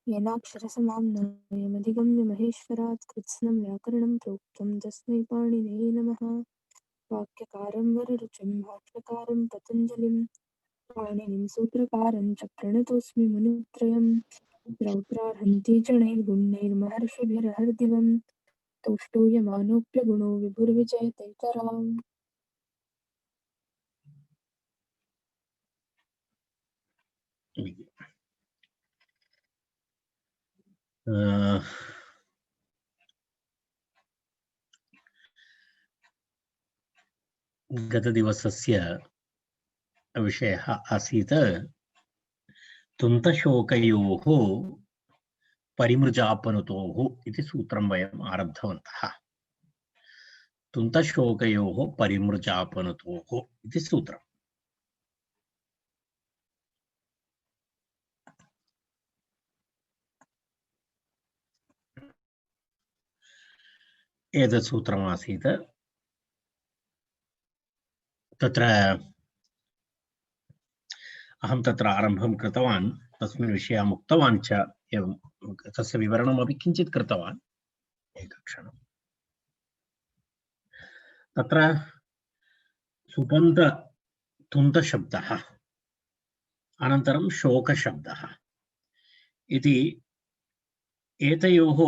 येनाक्षरसमाम्नायमधिगम्य महेश्वरात् कृत्स्नं व्याकरणं प्रोक्तं तस्मै पाणिनये नमः। वाक्यकारं वररुचिं भाष्यकारं पतञ्जलिं पाणिनिं सूत्रकारं च प्रणतोऽस्मि मुनित्रयम्। रौद्रार्हन्ति जनैर्गुणैर्महर्षिभिर्हरदिवं तुष्टूयमानोऽप्यगुणो विभुर्विजयतेतराम्। गतदिवसस्य विषयः आसीत् तुन्तशोकयोः परिमृजापनुतोः इति सूत्रं वयम् आरब्धवन्तः। तुन्तशोकयोः परिमृजापनुतोः इति सूत्रम्। एतत् सूत्रमासीत्। तत्र अहं तत्र आरम्भं कृतवान्, तस्मिन् विषयम् उक्तवान् च, एवं तस्य विवरणमपि किञ्चित् कृतवान्। एकक्षणम्। तत्र सुबन्ध तुन्तशब्दः अनन्तरं शोकशब्दः इति एतयोः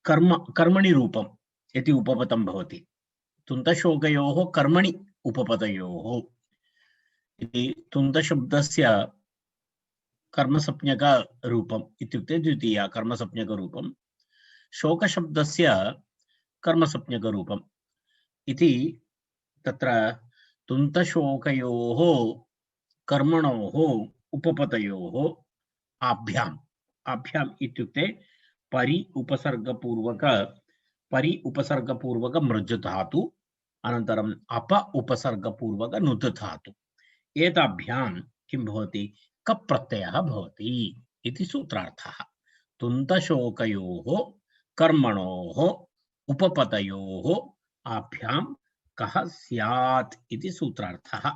कर्मणि रूपम् इति उपपदं भवति। तुन्तशोकयोः कर्मणि उपपदयोः इति तुन्तशब्दस्य कर्मसंज्ञकरूपम् इत्युक्ते द्वितीया कर्मसंज्ञकरूपं, शोकशब्दस्य कर्मसंज्ञकरूपम् इति तत्र तुन्तशोकयोः कर्मणोः उपपदयोः आभ्याम् इत्युक्ते परि उपसर्गपूर्वक मृज धातु अनन्तरम् अप उपसर्गपूर्वक नुत् धातु एताभ्यां किं भवति कप् प्रत्ययः भवति इति सूत्रार्थः। तुन्तशोकयोः कर्मणोः उपपदयोः आभ्यां कः स्यात् इति सूत्रार्थः।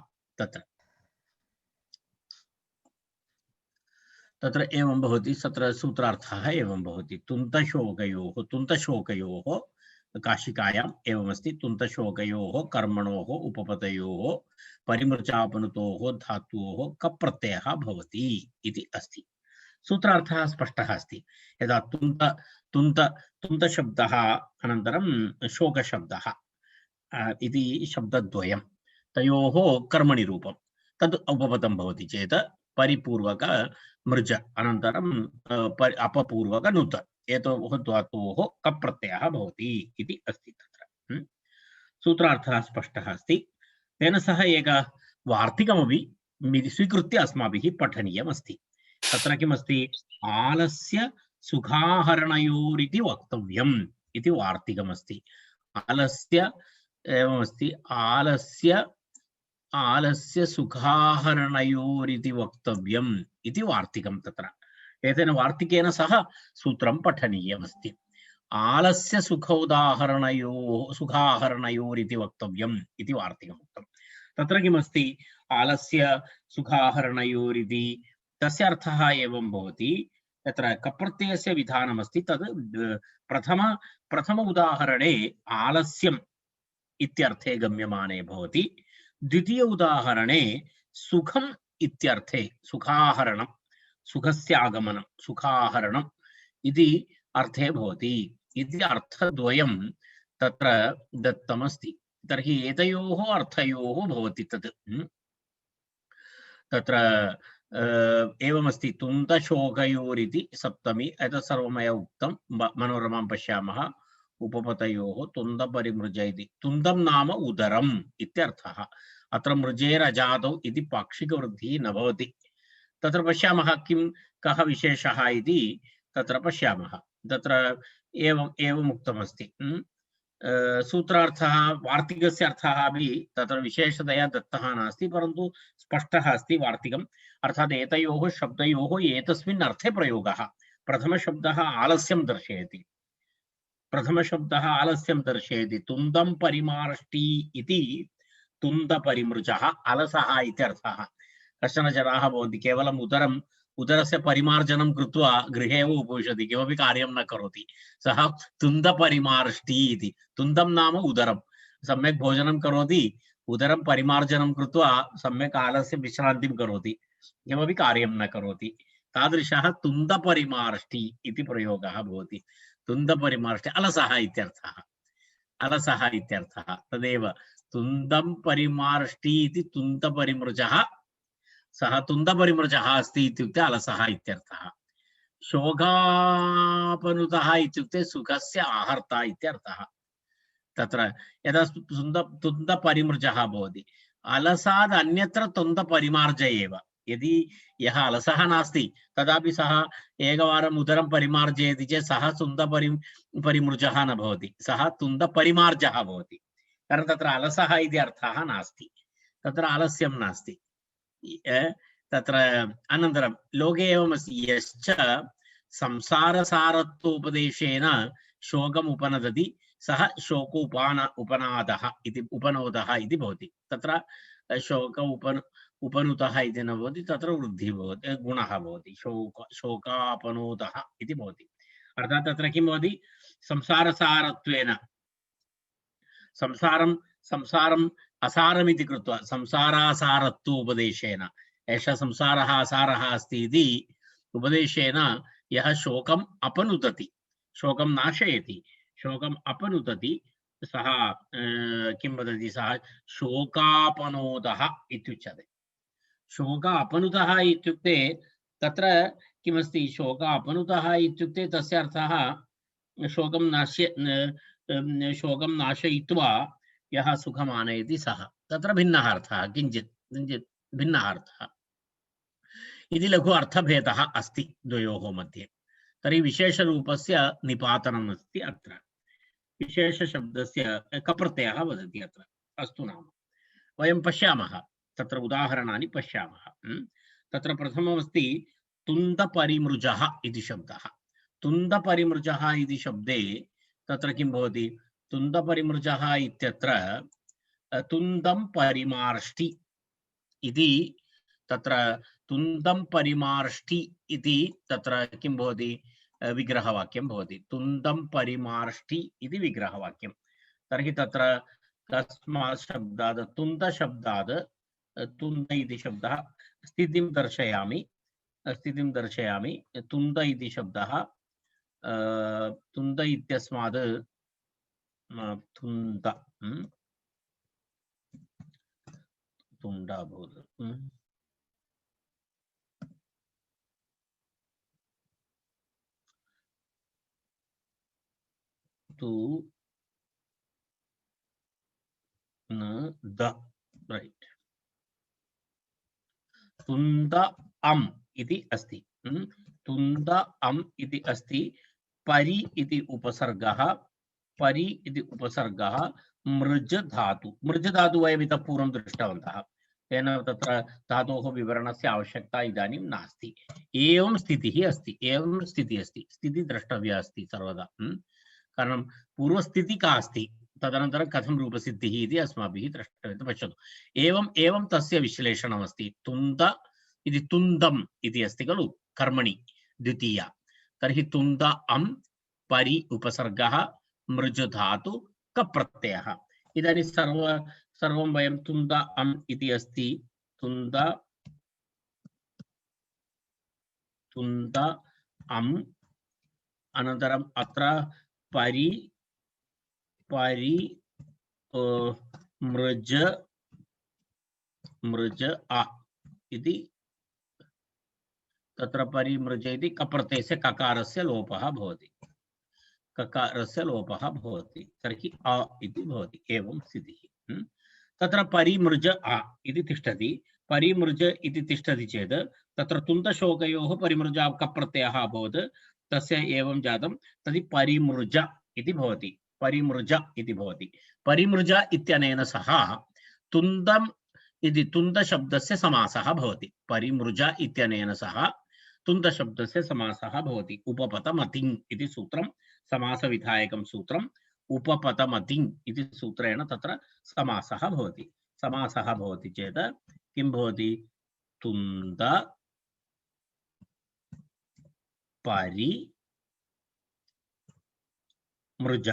तत्र एवं भवति, तत्र सूत्रार्थः एवं भवति। तुन्तशोकयोः काशिकायाम् एवमस्ति। तुन्तशोकयोः कर्मणोः उपपदयोः परिमृचापनुतोः धातोः कप् प्रत्ययः भवति इति अस्ति। सूत्रार्थः स्पष्टः अस्ति। यदा तुन्तशब्दः अनन्तरं शोकशब्दः इति शब्दद्वयं, तयोः कर्मणि रूपं तद् उपपदं भवति चेत् परिपूर्वक मृज अनन्तरं अपपूर्वक नुत् एतयोः धातोः कप् प्रत्ययः भवति इति अस्ति। तत्र सूत्रार्थः स्पष्टः अस्ति। तेन सह एकः वार्तिकमपि स्वीकृत्य अस्माभिः पठनीयम् अस्ति। तत्र किमस्ति? आलस्य सुखाहरणयोरिति वक्तव्यम् इति वार्तिकमस्ति। आलस्य एवमस्ति, आलस्य सुखाहरणयोरिति वक्तव्यम् इति वार्तिकं। तत्र एतेन वार्तिकेन सह सूत्रं पठनीयमस्ति। आलस्य सुखाहरणयोरिति वक्तव्यम् इति वार्तिकम् उक्तं। तत्र किमस्ति? आलस्य सुखाहरणयोरिति तस्य अर्थः एवं भवति। तत्र कप्रत्ययस्य विधानमस्ति। तद् प्रथम उदाहरणे आलस्यम् इत्यर्थे गम्यमाने भवति। द्वितीय उदाहरणे सुखम् इत्यर्थे सुखाहरणं, सुखस्य आगमनं, सुखाहरणम् इति अर्थे भवति इति अर्थद्वयं तत्र दत्तमस्ति। तर्हि एतयोः अर्थयोः भवति तत्। तत्र एवमस्ति। तुन्तशोकयोरिति सप्तमी, एतत् सर्वं मया उक्तं। मनोरमां पश्यामः। उपपदयोः तुन्दपरिमृज इति। तुन्दं नाम उदरम् इत्यर्थः। अत्र मृजेरजादौ इति पाक्षिकवृद्धिः न भवति। तत्र पश्यामः किं कः विशेषः इति तत्र पश्यामः। तत्र एवम् उक्तमस्ति। सूत्रार्थः वार्तिकस्य अर्थः अपि तत्र विशेषतया दत्तः नास्ति, परन्तु स्पष्टः अस्ति वार्तिकम्। अर्थात् एतयोः शब्दयोः एतस्मिन् अर्थे प्रयोगः। प्रथमशब्दः आलस्यं दर्शयति। तुन्दं परिमार्ष्टि इति तुन्दपरिमृजः अलसः इत्यर्थः। कश्चन जनाः भवन्ति केवलम् उदरस्य परिमार्जनं कृत्वा गृहे एव उपविशति, किमपि कार्यं न करोति, सः तुन्दपरिमार्ष्टि इति। तुन्दं नाम उदरं, सम्यक् भोजनं करोति, उदरं परिमार्जनं कृत्वा सम्यक् कालस्य विश्रान्तिं करोति, किमपि कार्यं न करोति, तादृशः तुन्दपरिमार्ष्टि इति प्रयोगः भवति। तुन्दपरिमार्ष्टि अलसः इत्यर्थः, अलसः इत्यर्थः, तदेव तुन्दं परिमार्ष्टि इति तुन्दपरिमृजः, सः तुन्दपरिमृजः अस्ति इत्युक्ते अलसः इत्यर्थः। शोकापनुतः इत्युक्ते सुखस्य आहर्ता इत्यर्थः। तत्र यदा तुन्दपरिमृजः भवति, अलसाद् अन्यत्र तुन्दपरिमार्ज एव। यदि यः अलसः नास्ति तदापि सः एकवारम् उदरं परिमार्जयति चेत् सः तुन्दपरिमृजः न भवति, सः तुन्दपरिमार्जः भवति। कारण तत्र अलसः इति अर्थः नास्ति, तत्र आलस्यं नास्ति। तत्र अनन्तरं लोके एवमस्ति, यश्च संसारसारत्वोपदेशेन शोकम् उपनदति सः उपनादः इति उपनोदः इति भवति। तत्र शोक उपनुतः इति न भवति, तत्र वृद्धिः भवति, गुणः भवति, शोकापनोदः इति भवति। अर्थात् तत्र किं भवति, संसारसारत्वेन संसारम् असारमिति कृत्वा संसारासारत्वोपदेशेन, एषः संसारः असारः अस्ति इति उपदेशेन यः शोकम् अपनुदति, शोकं नाशयति, शोकम् अपनुदति, सः किं वदति, सः शोकापनोदः इत्युच्यते। शोक अपनुतः इत्युक्ते तत्र किमस्ति, शोक अपनुतः इत्युक्ते तस्य अर्थः शोकं नाशयित्वा यः सुखम् आनयति सः, तत्र भिन्नः अर्थः, किञ्चित् भिन्नः अर्थः इति लघु अर्थभेदः अस्ति द्वयोः मध्ये। तर्हि विशेषरूपस्य निपातनम् अस्ति अत्र, विशेषशब्दस्य कप्रत्ययः वदति अत्र। अस्तु नाम वयं पश्यामः, तत्र उदाहरणानि पश्यामः। तत्र प्रथममस्ति तुन्दपरिमृजः इति शब्दः। तुन्दपरिमृजः इति शब्दे तत्र किं भवति, तुन्दपरिमृजः इत्यत्र तुन्दं परिमार्ष्टि इति, तत्र तुन्दं परिमार्ष्टि इति तत्र किं भवति, विग्रहवाक्यं भवति। तुन्दं परिमार्ष्टि इति विग्रहवाक्यं। तर्हि तत्र कस्मात् शब्दात्, तुन्दशब्दात्, तुन्द इति शब्दः, स्थितिं दर्शयामि, तुन्द इति शब्दः, तुन्द इत्यस्मात् तुन्द तुण्ड अभूत्, तु न द, राइट, तुन्द अम् इति अस्ति, तुन्द अम् इति अस्ति, परि इति उपसर्गः, परि इति उपसर्गः, मृज धातु, मृज धातु वयम् इतः पूर्वं दृष्टवन्तः, तेन तत्र धातोः विवरणस्य आवश्यकता इदानीं नास्ति। एवं स्थितिः अस्ति, एवं स्थितिः अस्ति, स्थितिः द्रष्टव्या अस्ति सर्वदा, कारणं पूर्वस्थितिः का अस्ति, तदनन्तरं कथं रूपसिद्धिः इति अस्माभिः द्रष्टव्यं। पश्यतु, एवं तस्य विश्लेषणमस्ति। तुन्द इति तुन्दम् इति अस्ति खलु कर्मणि द्वितीया, तर्हि तुन्द अम्, परि उपसर्गः, मृज धातु, कप्रत्ययः। इदानीं सर्वं वयं तुन्द अम् इति अस्ति, तुन्द अम्, अनन्तरम् अत्र परि मृज अ इति, तत्र परिमृज इति कप्रत्ययस्य ककारस्य लोपः भवति, ककारस्य लोपः भवति, तर्हि अ इति भवति। एवं स्थितिः। तत्र परिमृज अ इति तिष्ठति, परिमृज इति तिष्ठति चेत् तत्र तुन्दशोकयोः परिमृज कप्रत्ययः अभवत्, तस्य एवं जातं, तर्हि परिमृज इति भवति, परिमृज इति भवति। परिमृज इत्यनेन सह तुन्दम् इति तुन्दशब्दस्य समासः भवति, परिमृज इत्यनेन सह तुन्दशब्दस्य समासः भवति। उपपतमतिम् इति सूत्रं, समासविधायकं सूत्रम्, उपपतमतिम् इति सूत्रेण तत्र समासः भवति। समासः भवति चेत् किं भवति, तुन्द परि मृज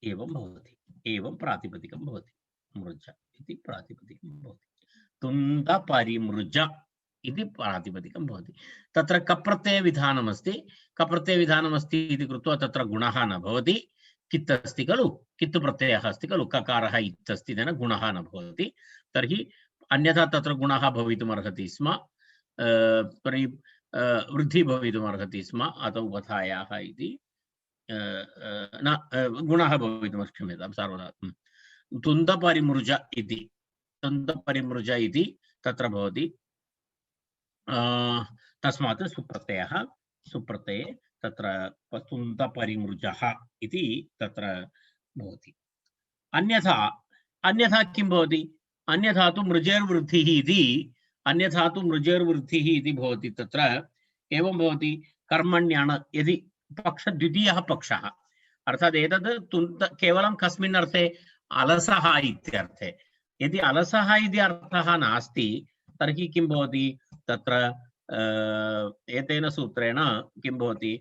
एवं भवति, एवं प्रातिपदिकं भवति, मृज इति प्रातिपदिकं भवति, तुन्द परिमृज इति प्रातिपदिकं भवति। तत्र कप्रत्यय विधानमस्ति, कप्रत्यय विधानमस्ति इति कृत्वा तत्र गुणः न भवति, कित् अस्ति खलु, कित् प्रत्ययः अस्ति खलु, ककारः इत् अस्ति तेन गुणः न भवति, तर्हि अन्यथा तत्र गुणः भवितुमर्हति स्म, तर्हि वृद्धि भवितुमर्हति स्म, अत उपधायाः इति न गुणः भवितुमर्हति, क्षम्यतां सर्वदा तुन्दपरिमृज इति, तुन्दपरिमृज इति तत्र भवति, तस्मात् सुप्रत्ययः, सुप्रत्यये तत्र तुन्दपरिमृजः इति तत्र भवति। अन्यथा अन्यथा किं भवति, अन्यथा तु मृजेर्वृद्धिः इति, अन्यथा तु मृजेर्वृद्धिः इति भवति, तत्र एवं भवति कर्मण्यण, यदि पक्ष द्वितीयः पक्षः, अर्थात् एतद् तुन्द केवलं कस्मिन् अर्थे, अलसः इत्यर्थे, यदि अलसः इति अर्थः नास्ति तर्हि किं भवति, तत्र एतेन सूत्रेण किं भवति,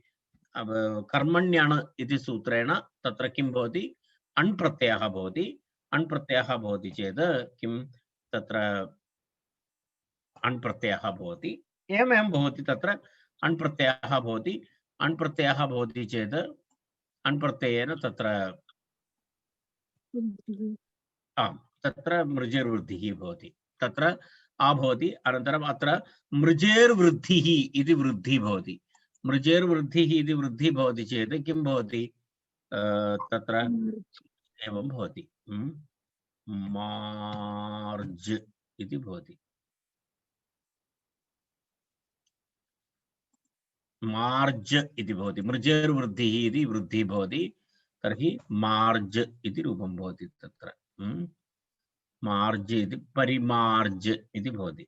कर्मण्यण इति सूत्रेण तत्र किं भवति, अण् प्रत्ययः भवति, अण् प्रत्ययः भवति चेत् किं तत्र अण् प्रत्ययः भवति, एवमेवं भवति, तत्र अण् प्रत्ययः भवति, अण् प्रत्ययः भवति चेत् अण् प्रत्ययेन तत्र आम् तत्र मृजेर्वृद्धिः भवति, तत्र आ भवति, अनन्तरम् अत्र मृजेर्वृद्धिः इति वृद्धिः भवति, मृजेर्वृद्धिः इति वृद्धिः भवति चेत् किं भवति, तत्र एवं भवति, मार्ज इति भवति, मार्ज इति भवति, मृजेर्वृद्धिः इति वृद्धिः भवति, तर्हि मार्ज इति रूपं भवति, तत्र मार्ज इति परिमार्ज इति भवति,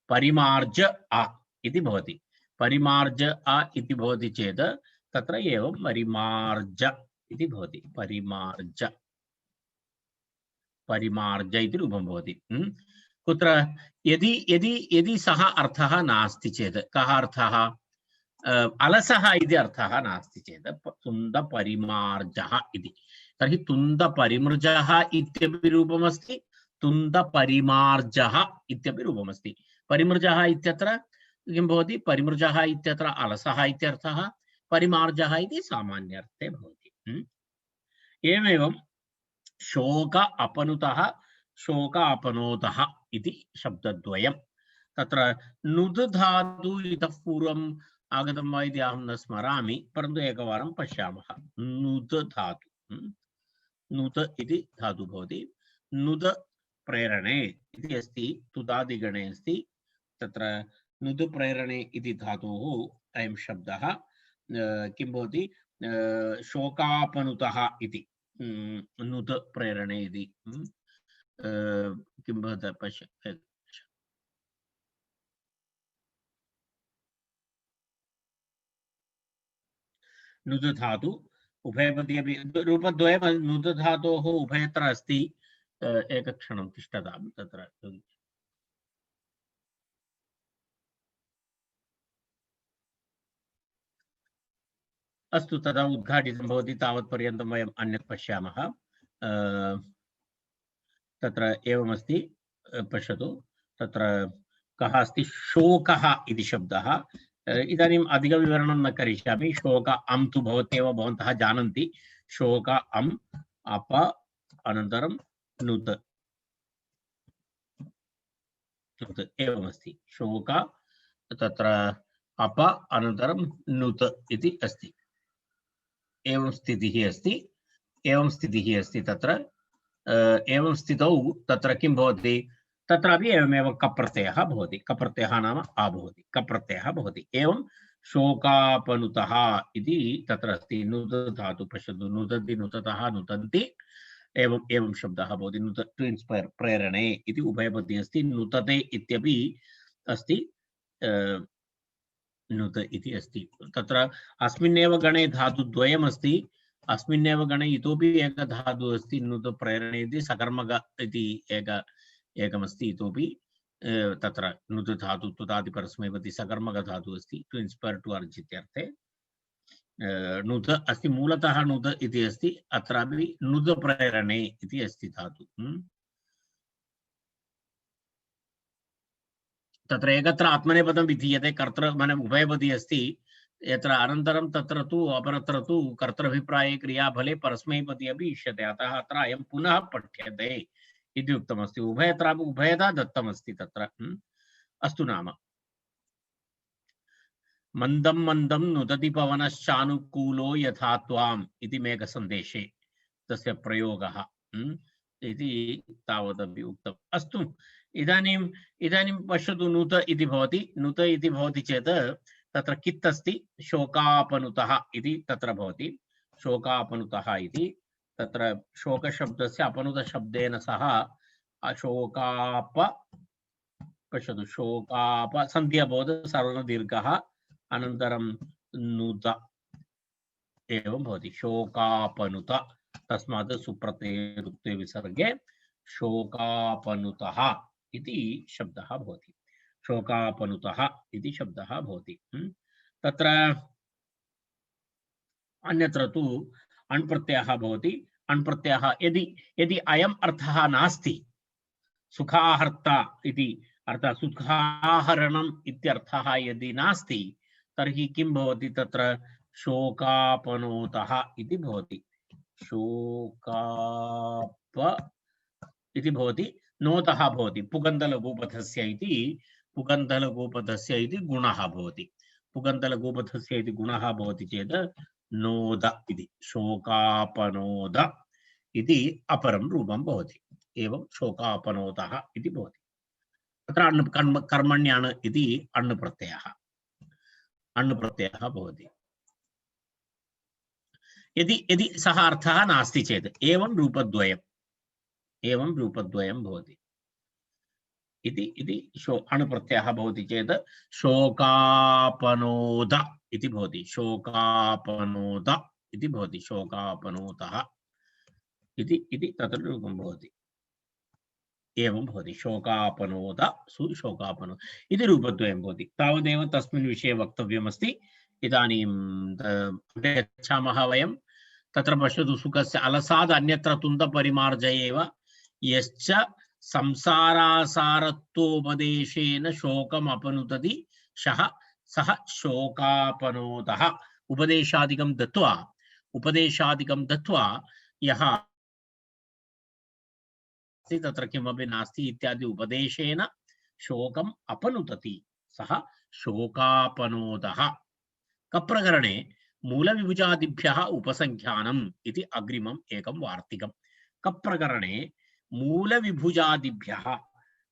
परिमार्ज अ इति भवति, परिमार्ज अ इति भवति चेत् तत्र एवं परिमार्ज इति भवति, परिमार्ज, परिमार्ज इति रूपं भवति। कुत्र यदि यदि यदि सः अर्थः नास्ति चेत्, कः अर्थः, अलसः इति अर्थः नास्ति चेत् तुन्दपरिमार्जः इति, तर्हि तुन्दपरिमृजः इत्यपि रूपमस्ति, तुन्दपरिमार्जः इत्यपि रूपमस्ति। परिमृजः इत्यत्र किं भवति, परिमृजः इत्यत्र अलसः इत्यर्थः, परिमार्जः इति सामान्यार्थे भवति। एवमेवं शोक अपनुतः, शोक अपनोतः इति शब्दद्वयं, तत्र नुद् धातु इतः पूर्वम् आगतं वा इति अहं न स्मरामि, परन्तु एकवारं पश्यामः। नुद् धातु, नुत इति धातु भवति, नुद प्रेरणे इति अस्ति, तुदादिगणे अस्ति, तत्र नुद प्रेरणे इति धातुः अयं शब्दः किं भवति, शोकापनुतः इति, नुद प्रेरणे इति किं भवति, पश्य, नुद धातु उभयपदी अपि रूपद्वयं नुद धातोः उभयत्र अस्ति, एकक्षणं तिष्ठतां, तत्र अस्तु, तदा उद्घाटितं भवति, तावत्पर्यन्तं वयम् अन्यत् पश्यामः। तत्र एवमस्ति, पश्यतु, तत्र कः अस्ति, शोकः इति शब्दः, इदानीम् अधिकविवरणं न करिष्यामि, शोक अं तु भवत्येव भवन्तः जानन्ति, शोक अम् अप अनन्तरं नुत, एवमस्ति, शोक तत्र अप अनन्तरं नुत इति अस्ति, एवं स्थितिः अस्ति, एवं स्थितिः अस्ति, तत्र एवं स्थितौ तत्र किं भवति, तत्रापि एवमेव कप्रत्ययः भवति, कप्रत्ययः नाम आ भवति, कप्रत्ययः भवति, एवं शोकापनुतः इति तत्र अस्ति, नुत धातु पश्यतु, नुदति नुततः नुतन्ति, एवं एवं शब्दः भवति, नुत टु इन्स्पैर् प्रेरणे इति उभयपदी अस्ति, नुतते इत्यपि अस्ति, नुत इति अस्ति, तत्र अस्मिन्नेव गणे धातुद्वयम् अस्ति, अस्मिन्नेव गणे इतोपि एक धातु अस्ति, नुत प्रेरणे इति, सकर्मक इति एकमस्ति इतोपि, तत्र नुद धातु तुदादिपरस्मैपदी सकर्मक धातु अस्ति टु इन्स्पैर् टु अर्ज् इत्यर्थे नुद अस्ति मूलतः नुद इति अस्ति अत्रापि नुद प्रेरणे इति अस्ति धातु तत्र एकत्र आत्मनेपदं विधीयते कर्तृ माने उभयपदी अस्ति यत्र अनन्तरं तत्र तु अपरत्र तु कर्तृभिप्राये क्रियाफले परस्मैपदी अपि इष्यते अतः अत्र अयं पुनः पठ्यते इति उक्तमस्ति उभयत्रापि उभयता दत्तमस्ति तत्र अस्तु नाम मंदं मंदं नुदति पवनश्चानुकूलो यथा त्वाम् इति मेघसन्देशे तस्य प्रयोगः इति तावदपि उक्तम् अस्तु इदानीं पश्यतु नुत इति भवति चेत् तत्र कित् अस्ति शोकापनुतः इति तत्र भवति शोकापनुतः इति तत्र शोकशब्दस्य अपनुतशब्देन सह अशोकाप पश्यतु शोकाप सन्धि अभवत् सर्वदीर्घः अनन्तरं नुत एवं भवति शोकापनुत तस्मात् सुप्रत्यये रुक्ते विसर्गे शोकापनुतः इति शब्दः भवति शोकापनुतः इति शब्दः भवति तत्र अन्यत्र तु अण् प्रत्ययः भवति अण् प्रत्ययः यदि अयम् अर्थः नास्ति सुखाहर्ता इति अर्थात् सुखाहरणम् इत्यर्थः यदि नास्ति तर्हि किं भवति तत्र शोकापनोतः इति भवति शोकाप इति भवति नोतः भवति पुगन्धलघुपथस्य इति गुणः भवति पुगन्धलघुपथस्य इति गुणः भवति चेत् नोद इति शोकापनोद इति अपरं रूपं भवति एवं शोकापनोतः इति भवति तत्र कर्मण्यान् इति अण् प्रत्ययः भवति यदि सः अर्थः नास्ति चेत् एवं रूपद्वयं भवति इति अण् प्रत्ययः भवति चेत् शोकापनोद इति भवति शोकापनोद इति भवति शोकापनोतः इति तत्र रूपं भवति एवं भवति शोकापनोद सुशोकापनो इति रूपद्वयं भवति तावदेव तस्मिन् विषये वक्तव्यमस्ति इदानीं गच्छामः वयं तत्र पश्यतु सुखस्य अलसाद् अन्यत्र तुन्दपरिमार्जयेव यश्च संसारासारत्वोपदेशेन शोकम् अपनुतति सः शोकापनोतः उपदेशादिकं दत्वा यः तत्र किमपि नास्ति इत्यादि उपदेशेन शोकम् अपनुतति सः शोकापनोतः कप्रकरणे मूलविभुजादिभ्यः उपसंख्यानम् इति अग्रिमम् एकं वार्तिकम् कप्रकरणे मूलविभुजादिभ्यः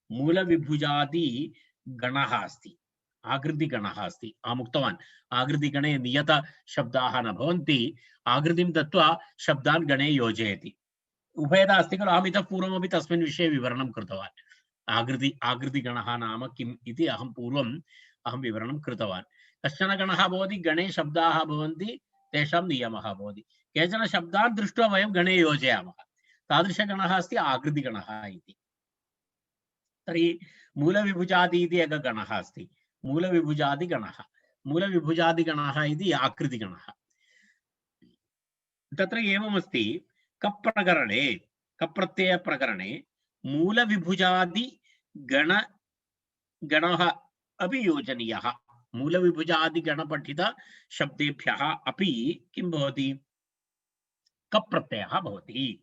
मूलविभुजादि गणः अस्ति आकृतिगणः अस्ति अहम् उक्तवान् आकृतिगणे नियत शब्दाः न भवन्ति आकृतिं दत्वा शब्दान् गणे योजयति उभयता अस्ति खलु अहम् इतः पूर्वमपि तस्मिन् विषये विवरणं कृतवान् आकृतिगणः नाम किम् इति अहं पूर्वं विवरणं कृतवान् कश्चन गणः भवति गणे शब्दाः भवन्ति तेषां नियमः भवति केचन शब्दान् दृष्ट्वा वयं गणे योजयामः तादृशगणः अस्ति आकृतिगणः इति तर्हि मूलविभुजादि इति एकः गणः अस्ति मूलविभुजादिगणः इति आकृतिगणः तत्र एवमस्ति कप्रकरणे कप्रत्ययप्रकरणे मूलविभुजादि गणः अपि योजनीयः मूलविभुजादि गणपठित शब्देभ्यः अपि किं भवति कप्रत्ययः भवति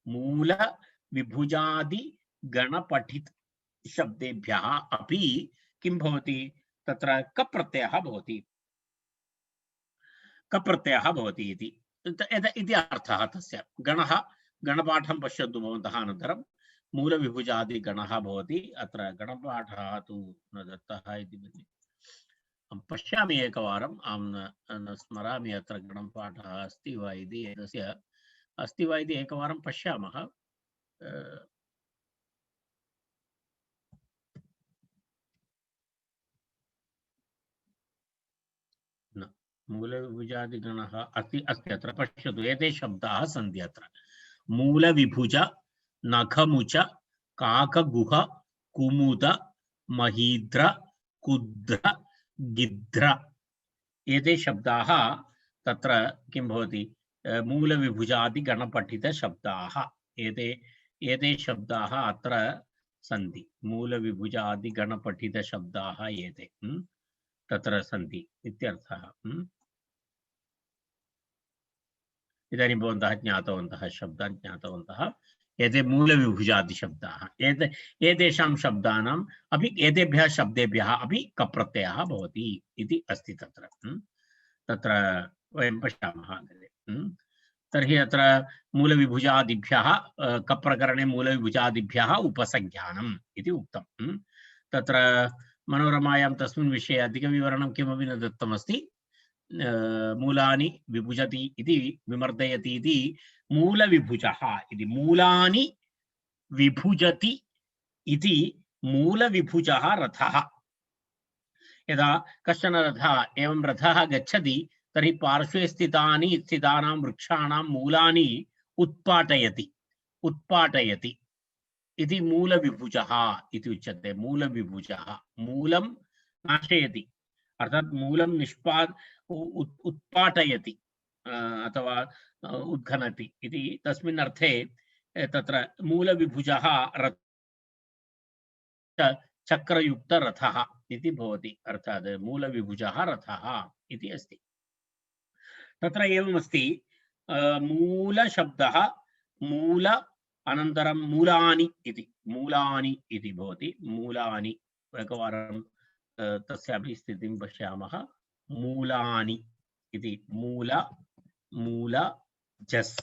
मूलविभुजादि गणपठित शब्देभ्यः अपि किं भवति तत्र कप्रत्ययः भवति इति अर्थः तस्य गणः गणपाठं पश्यन्तु भवन्तः अनन्तरं मूलविभुजादि गणः भवति अत्र गणपाठः तु न दत्तः इति मन्ये अहं पश्यामि एकवारम् अहं न स्मरामि अत्र गणपाठः अस्ति वा इति एतस्य अस्ति वा इति एकवारं पश्यामः मूलविभुजादिगणः अस्ति अत्र पश्यतु एते शब्दाः सन्ति अत्र मूलविभुज नखमुच काकगुह कुमुद महीद्र, कुद्र, गिद्र एते शब्दाः तत्र किं भवति मूलविभुजादिगणपठितशब्दाः एते एते शब्दाः अत्र सन्ति मूलविभुजादिगणपठितशब्दाः एते तत्र सन्ति इत्यर्थः इदानीं भवन्तः ज्ञातवन्तः शब्दान् ज्ञातवन्तः एते मूलविभुजादिशब्दाः एतेषां शब्दानाम् अपि एतेभ्यः शब्देभ्यः अपि कप्रत्ययः भवति इति अस्ति तत्र तत्र वयं पश्यामः अग्रे तर्हि अत्र मूलविभुजादिभ्यः कप्रकरणे मूलविभुजादिभ्यः उपसंज्ञानम् इति उक्तं तत्र मनोरमायां तस्मिन् विषये अधिकविवरणं किमपि न दत्तमस्ति मूलानि विभुजति इति विमर्दयति इति मूलविभुजः इति मूलानि विभुजति इति मूलविभुजः रथः यदा कश्चन रथः एवं रथः गच्छति तर्हि पार्श्वे स्थितानां वृक्षाणां मूलानि उत्पाटयति इति मूलविभुजः इति उच्यते मूलविभुजः मूलं नाशयति अर्थात मूलं उत्पाटयति अथवा उद्घनति इति तस्मिन् अर्थे तत्र मूलविभुजः चक्रयुक्तरथः इति भवति अर्थात मूलविभुजः रथः इति अस्ति तत्र एवमस्ति मूलशब्दः मूल अनन्तरं मूलानि इति भवति मूलानि एकवारं तस्यापि स्थितिं पश्यामः मूलानि इति मूल जस्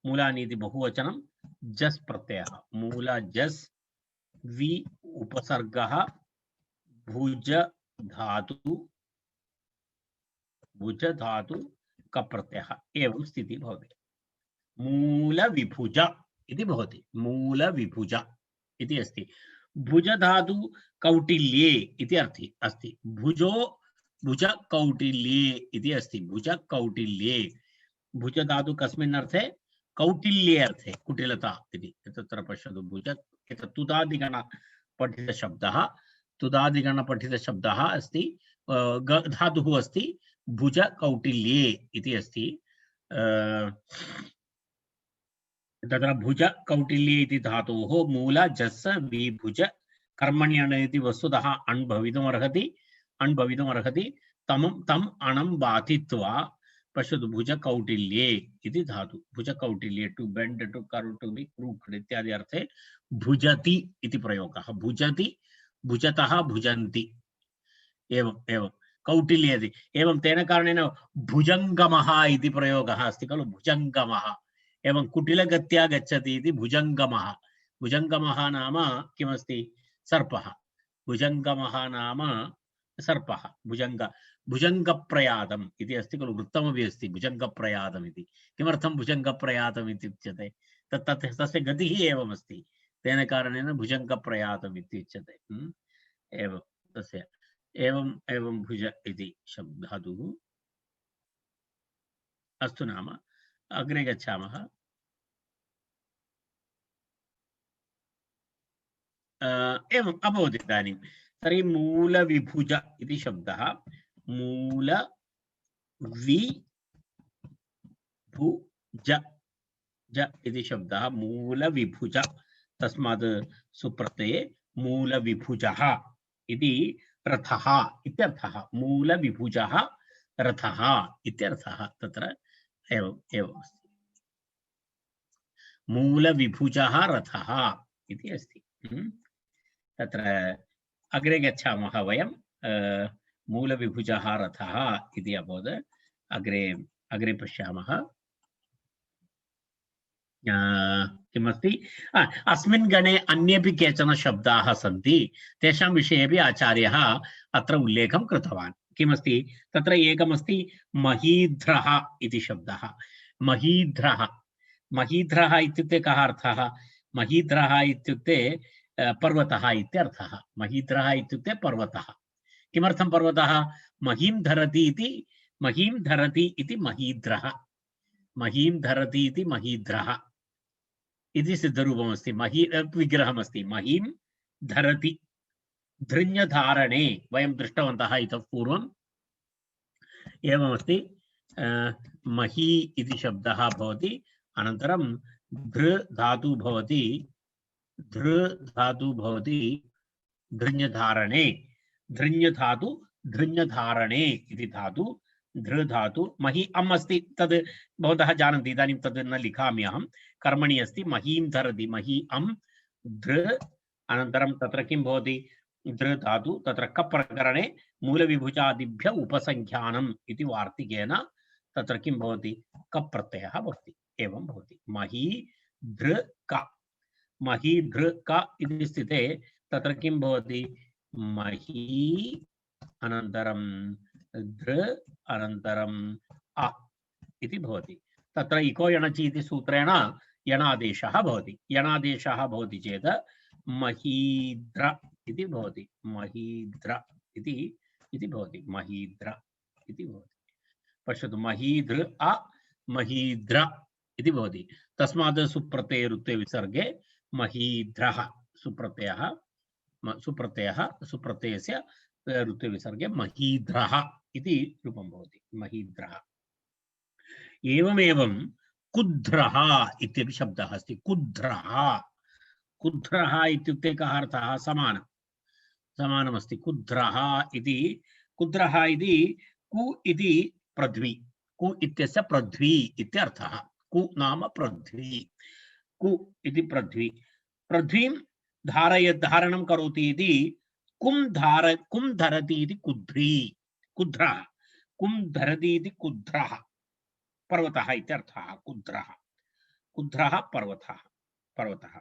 मूलानि इति बहुवचनं जस् प्रत्ययः मूल जस् वि उपसर्गः भुज धातु कप्रत्ययः एवं स्थितिः भवति मूलविभुज इति भवति मूलविभुज इति अस्ति भुज धातु कौटिल्ये इति अस्ति भुज कौटिल्ये इति अस्ति भुज कौटिल्ये भुज धातु कस्मिन् अर्थे कौटिल्ये अर्थे कुटिलता इति तत्र पश्यतु भुज तुदादिगणपठितशब्दः अस्ति धातुः अस्ति भुज कौटिल्ये इति अस्ति तत्र भुज कौटिल्ये इति धातोः मूल जस् विभुज कर्मण्यण इति वस्तुतः अण् भवितुमर्हति तम् अणं बाधित्वा पश्यतु भुज कौटिल्ये इति धातु भुज कौटिल्ये to bend to curve to be crooked इत्यादि अर्थे भुजति इति प्रयोगः भुजति भुजतः भुजन्ति एवं कौटिल्ये एवं तेन कारणेन भुजङ्गमः इति प्रयोगः अस्ति खलु भुजङ्गमः एवं कुटिलगत्या गच्छति इति भुजङ्गमः भुजङ्गमः नाम किमस्ति सर्पः भुजङ्गमः नाम सर्पः भुजङ्गप्रयातम् इति अस्ति खलु वृत्तमपि अस्ति भुजङ्गप्रयातम् इति किमर्थं भुजङ्गप्रयातम् इति उच्यते तस्य गतिः एवमस्ति तेन कारणेन भुजङ्गप्रयातम् इति उच्यते एवं तस्य एवं भुज इति शब्दधातुः अस्तु नाम अग्रे गच्छामः एवम् अभवत् इदानीं तर्हि मूलविभुज इति शब्दः मूलविभुज इति शब्दः मूलविभुज तस्मात् सुप्रत्यये मूलविभुजः इति रथः इत्यर्थः मूलविभुजः रथः इत्यर्थः तत्र एवम् अस्ति मूलविभुजः रथः इति अस्ति तत्र अग्रे गच्छामः वयं मूलविभुजः रथः इति अभवत् अग्रे पश्यामः किमस्ति अस्मिन् गणे अन्येपि केचन शब्दाः सन्ति तेषां विषये अपि आचार्यः अत्र उल्लेखं कृतवान् किमस्ति तत्र एकमस्ति महीध्रः इति शब्दः महीध्रः इत्युक्ते कः अर्थः महीध्रः इत्युक्ते पर्वतः इत्यर्थः महीध्रः इत्युक्ते पर्वतः किमर्थं पर्वतः महीं धरति इति महीध्रः इति सिद्धरूपमस्ति विग्रहमस्ति महीं धरति धृन्यधारणे वयं दृष्टवन्तः इतः पूर्वम् एवमस्ति मही इति शब्दः भवति अनन्तरं धृ धातु भवति धृन्यधारणे धृन्यधारणे इति धातु धृ धातु मही अम् अस्ति तद् भवन्तः जानन्ति इदानीं तद् न लिखामि अहं कर्मणि अस्ति महीं धरति मही अम् धृ अनन्तरं तत्र किं भवति धृ धातु तत्र कप् प्रकरणे मूलविभुजादिभ्य उपसंख्यानम् इति वार्तिकेन तत्र किं भवति कप् प्रत्ययः भवति एवं भवति मही धृ क मही धृ क इति स्थिते तत्र किं भवति मही अनन्तरं धृ अनन्तरम् अ इति भवति तत्र इको यणचि इति सूत्रेण यणादेशः भवति यणादेशः भवति चेत् महीद्र इति भवति महीद्र इति भवति महीद्र इति भवति पश्यतु महीधृ अ महीद्र इति भवति तस्मात् सुप्रत्यये रुत्वे विसर्गे महीध्रः सुप्रत्ययस्य रुत्वे विसर्गे महीध्रः इति रूपं भवति महीध्रः एवमेवं कुध्रः इत्यपि शब्दः अस्ति कुध्रः इत्युक्ते कः अर्थः समानमस्ति कुध्रः इति कु इति पृथ्वी कु इत्यस्य पृथ्वी इत्यर्थः कु नाम पृथ्वी कु इति पृथ्वी पृथ्वीं धारणं करोति इति कुं धरति इति कुध्रः कुं धरति इति कुध्रः पर्वतः इत्यर्थः कुध्रः पर्वतः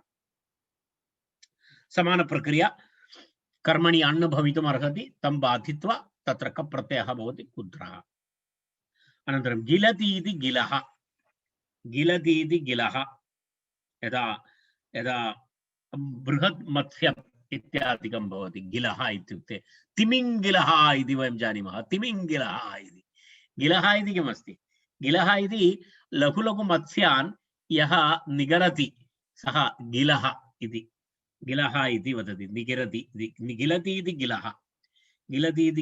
समान प्रक्रिया कर्मणि अण् भवितुम् अर्हति तं बाधित्वा तत्र कप् प्रत्ययः भवति कुध्रः अनन्तरं गिलति इति गिलः यदा यदा बृहत् मत्स्यम् इत्यादिकं भवति गिलः इत्युक्ते तिमिङ्गिलः इति वयं जानीमः गिलः इति किमस्ति गिलः इति लघु लघु मत्स्यान् यः निगरति सः गिलः इति वदति निगिरति गिलति इति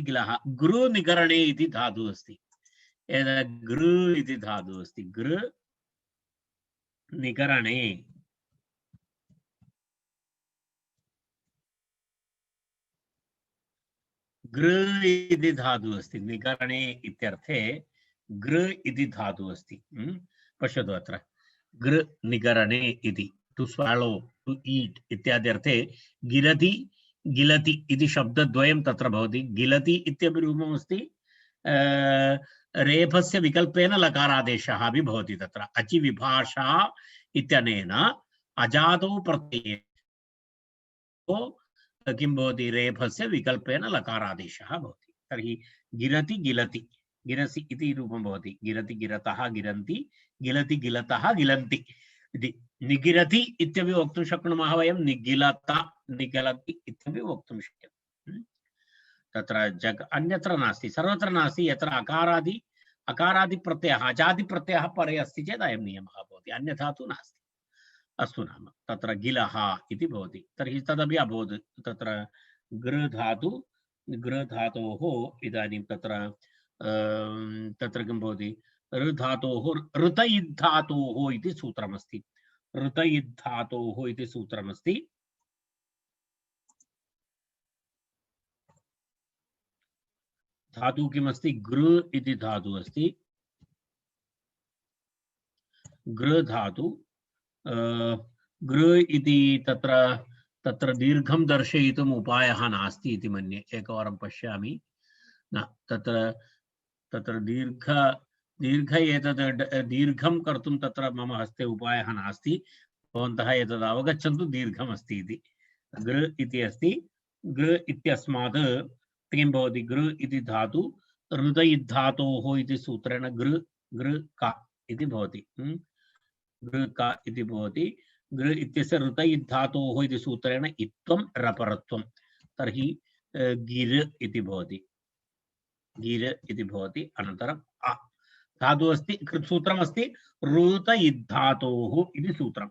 गिलः गृ निगरणे इति धातुः अस्ति गृ इति धातुः अस्ति गृ निगरणे गृ इति धातुः अस्ति निगरणे इत्यर्थे गृ इति धातुः अस्ति पश्यतु अत्र गृ निगरणे इति टू swallow टू eat इत्यादि अर्थे गिलति इति शब्दद्वयं तत्र भवति गिलति इत्यपि रूपम् अस्ति रेफस्य विकल्पेन लकारादेशः अपि भवति तत्र अचि विभाषा इत्यनेन अजादौ प्रत्यये किं भवति रेफस्य विकल्पेन लकारादेशः भवति तर्हि गिरति गिरसि इति रूपं भवति गिरति गिरतः गिरन्ति गिलति गिलतः गिलन्ति इति निगिरति इत्यपि वक्तुं शक्नुमः वयं निगलति इत्यपि वक्तुं शक्यते तत्र अन्यत्र नास्ति सर्वत्र नास्ति यत्र अकारादि प्रत्ययः अजादि प्रत्ययः परे अस्ति चेत् अयं नियमः भवति अन्यथा तु नास्ति अस्तु नाम तत्र गिलः इति भवति तर्हि तदपि अभवत् तत्र गृ धातोः इदानीं तत्र किं भवति ऋधातोः ऋतयिद्धातोः इति सूत्रमस्ति ऋतयिद्धातोः इति सूत्रमस्ति धातु किमस्ति गृ इति धातुः अस्ति गृ धातु गृ इति तत्र दीर्घं दर्शयितुम् उपायः नास्ति इति मन्ये एकवारं पश्यामि न तत्र दीर्घ एतद् दीर्घं कर्तुं तत्र मम हस्ते उपायः नास्ति भवन्तः एतद् अवगच्छन्तु दीर्घम् अस्ति इति गृ इति अस्ति गृ इत्यस्मात् किं भवति गृ इति धातु ऋतयिद्धातोः इति सूत्रेण गृ क इति भवति गृ क इति भवति गृ इत्यस्य ऋतयिद्धातोः इति सूत्रेण इत्वं रपरत्वं तर्हि गिर् इति भवति अनन्तरम् अ धातु अस्ति सूत्रमस्ति ऋतयिद्धातोः इति सूत्रं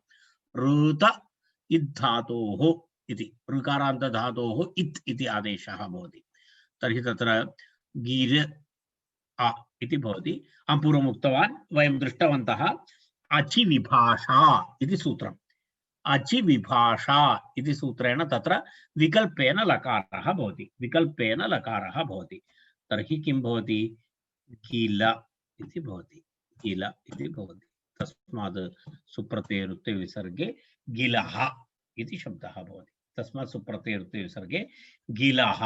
ऋतयिद्धातोः इति ऋकारान्तधातोः इत् इति आदेशः भवति। तर्हि तत्र गिर अ इति भवति। अहं पूर्वम् उक्तवान्, वयं दृष्टवन्तः अचिविभाषा इति सूत्रम्। अचिविभाषा इति सूत्रेण तत्र विकल्पेन लकारः भवति, विकल्पेन लकारः भवति। तर्हि किं भवति? किल इति भवति, किल इति भवति। तस्मात् सुप्रत्ययरुक्ते विसर्गे गिलः इति शब्दः भवति। तस्मात् सुप्रत्ययरुक्ते विसर्गे गिलः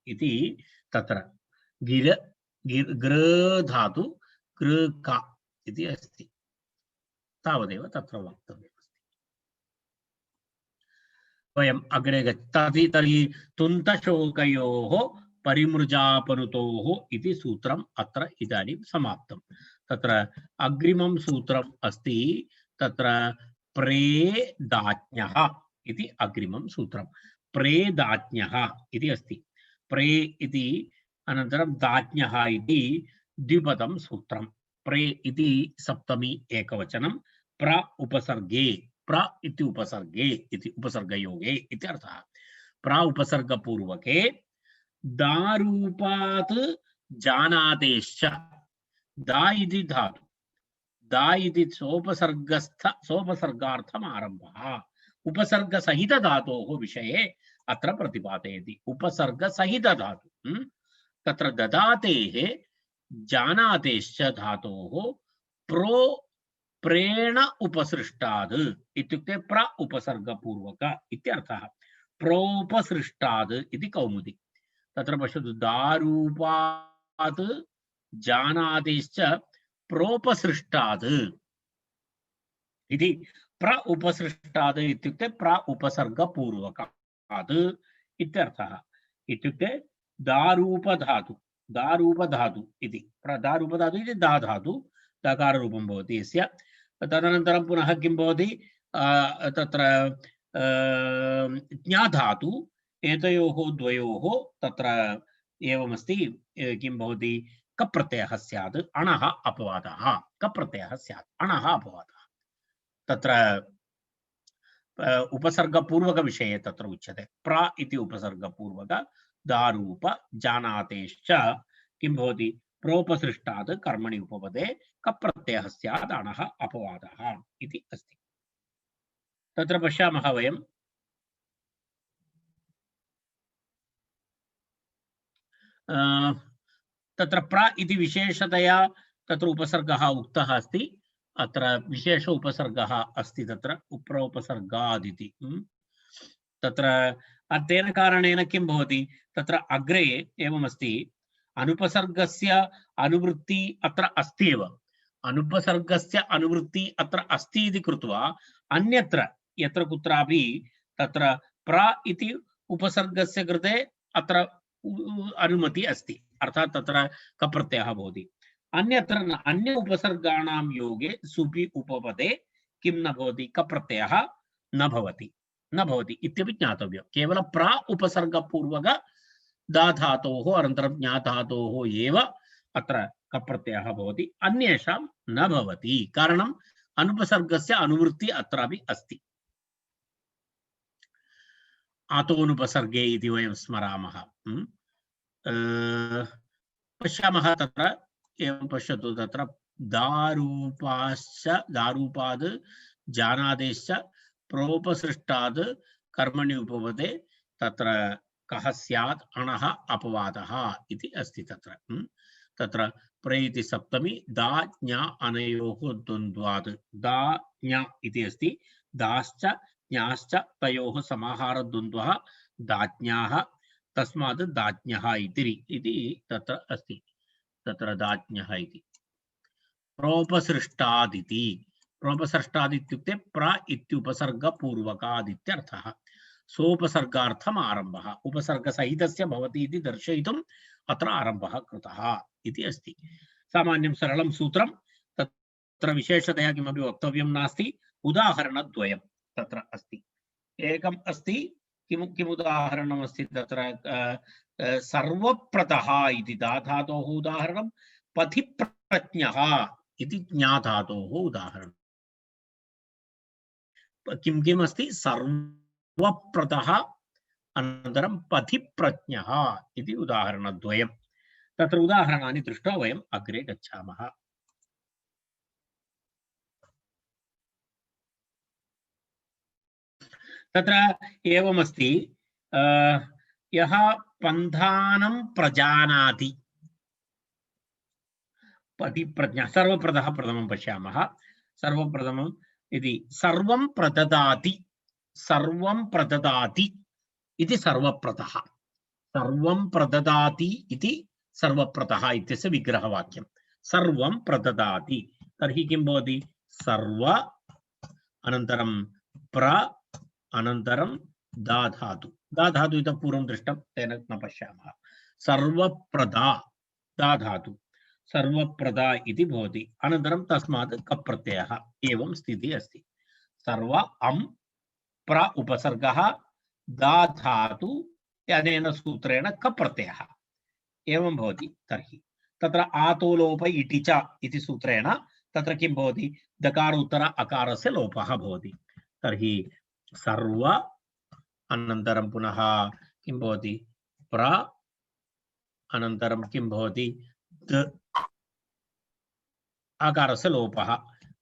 इति तत्र गिर गृ धातु गृक इति अस्ति। तावदेव तत्र वक्तव्यमस्ति। वयम् अग्रे गच्छामि। तर्हि तुन्तशोकयोः परिमृजापनुतोः इति सूत्रम् अत्र इदानीं समाप्तं। तत्र अग्रिमं सूत्रम् अस्ति, तत्र प्रेदाज्ञः इति अग्रिमं सूत्रं। प्रेदाज्ञः इति अस्ति। प्रे इति अनन्तरं दाज्ञः इति द्विपदं सूत्रं। प्रे इति सप्तमी एकवचनं, प्र उपसर्गे, प्र इति उपसर्गे इति उपसर्गयोगे इति अर्थः। प्र उपसर्गपूर्वके दारूपात् जानातेश्च, दा इति धातु, दा इति सोपसर्गार्थम् आरम्भः उपसर्गसहित धातोः विषये अत्र प्रतिपादयति। उपसर्गसहित धातु तत्र ददातेः जानातेश्च धातोः प्रो प्रेण उपसृष्टाद् इत्युक्ते प्र उपसर्गपूर्वक इत्यर्थः। प्रोपसृष्टाद् इति कौमुदी। तत्र पश्यतु, दारूपात् जानातेश्च प्रोपसृष्टाद् इति। प्र उपसृष्टाद् इत्युक्ते प्र उपसर्गपूर्वकात् इत्यर्थः। इत्युक्ते दारूपधातु, दारूपधातु इति, दारूपधातु इति दा धातु, दकाररूपं भवति यस्य। तदनन्तरं पुनः किं भवति? तत्र ज्ञाधातु, एतयोः द्वयोः तत्र एवमस्ति। किं भवति? कप्रत्ययः स्यात्, अणः अपवादः। कप्रत्ययः स्यात्, अणः अपवादः। तत्र उपसर्गपूर्वकविषये तत्र उच्यते। प्र इति उपसर्गपूर्वक दारूप जानातेश्च किं भवति? प्रोपसृष्टात् कर्मणि उपपदे कप्रत्ययः स्यात्, अणः अपवादः इति अस्ति। तत्र पश्यामः वयं तत्र प्र इति विशेषतया तत्र उपसर्गः उक्तः अस्ति। अत्र विशेष उपसर्गः अस्ति, तत्र प्रोपसर्गादिति। तत्र तेन कारणेन किं भवति? तत्र अग्रे एवमस्ति, अनुपसर्गस्य अनुवृत्ति अत्र अस्ति एव, अनुपसर्गस्य अनुवृत्ति अत्र अस्ति इति कृत्वा अन्यत्र यत्र कुत्रापि तत्र प्र इति उपसर्गस्य कृते अत्र अनुमति अस्ति, अर्थात् तत्र कप्रत्ययः भवति। अन्यत्र अन्य उपसर्गाणां योगे सुपि उपपदे किं न भवति? कप्रत्ययः न भवति, न भवति इत्यपि ज्ञातव्यं। केवलं प्र उपसर्गपूर्वक दा धातोः अनन्तरं ज्ञा धातोः एव अत्र कप्रत्ययः भवति, अन्येषां न भवति। कारणम् अनुपसर्गस्य अनुवृत्ति अत्रापि अस्ति। आतोनुपसर्गे इति वयं स्मरामः। पश्यामः तत्र एवं पश्यतु, तत्र दारूपाश्च, दारूपाद् जानादेश्च प्रोपसृष्टाद् कर्मणि उपपदे तत्र कः स्यात्? अणः अपवादः इति अस्ति। तत्र प्रे इति सप्तमी, दा ज्ञा अनयोः द्वन्द्वात्, दा ज्ञा इति अस्ति। दाश्च ज्ञाश्च तयोः समाहारद्वन्द्वः दाज्ञाः, तस्मात् दाज्ञः इति तत्र अस्ति। तत्र दाज्ञः इति प्रोपसृष्टादिति। प्रोपसृष्टादि इत्युक्ते प्र इत्युपसर्गपूर्वकादित्यर्थः। सोपसर्गार्थम् आरम्भः उपसर्गसहितस्य भवति इति दर्शयितुम् अत्र आरम्भः कृतः इति अस्ति। सामान्यं सरलं सूत्रं, तत्र विशेषतया किमपि वक्तव्यं नास्ति। उदाहरणद्वयं तत्र अस्ति। एकम् अस्ति, किम् उदाहरणम् अस्ति? तत्र सर्वप्रतः इति धातोः उदाहरणं, पथिप्रज्ञः इति ज्ञाधातोः उदाहरणं। किम् अस्ति? सर्वप्रदः अनन्तरं पथिप्रज्ञः इति उदाहरणद्वयं। तत्र उदाहरणानि दृष्ट्वा वयम् अग्रे गच्छामः। तत्र एवमस्ति, यः पन्थानं प्रजानाति, पथिप्रज्ञः सर्वप्रदः प्रथमं पश्यामः। सर्वप्रथमम् इति सर्वं प्रददाति, सर्वं प्रददाति इति सर्वप्रदः, सर्वं प्रददाति इति सर्वप्रदः इत्यस्य विग्रहवाक्यं। सर्वं प्रददाति तर्हि किं भवति? सर्व अनन्तरं प्र अनन्तरं दा धातु। दा धातु इतः पूर्वं दृष्टं, तेन न पश्यामः। सर्वप्रदा दा धातु, सर्वप्रदा इति भवति। अनन्तरं तस्मात् कप् प्रत्ययः। एवं स्थितिः अस्ति। सर्व अं प्र उपसर्गः दा धातु अनेन सूत्रेण कप् प्रत्ययः। एवं भवति। तर्हि तत्र आतोलोप इति च इति सूत्रेण तत्र किं भवति? दकार उत्तर अकारस्य लोपः भवति। तर्हि सर्व अनन्तरं पुनः किं भवति? प्र अनन्तरं किं भवति? द आकारस्य लोपः,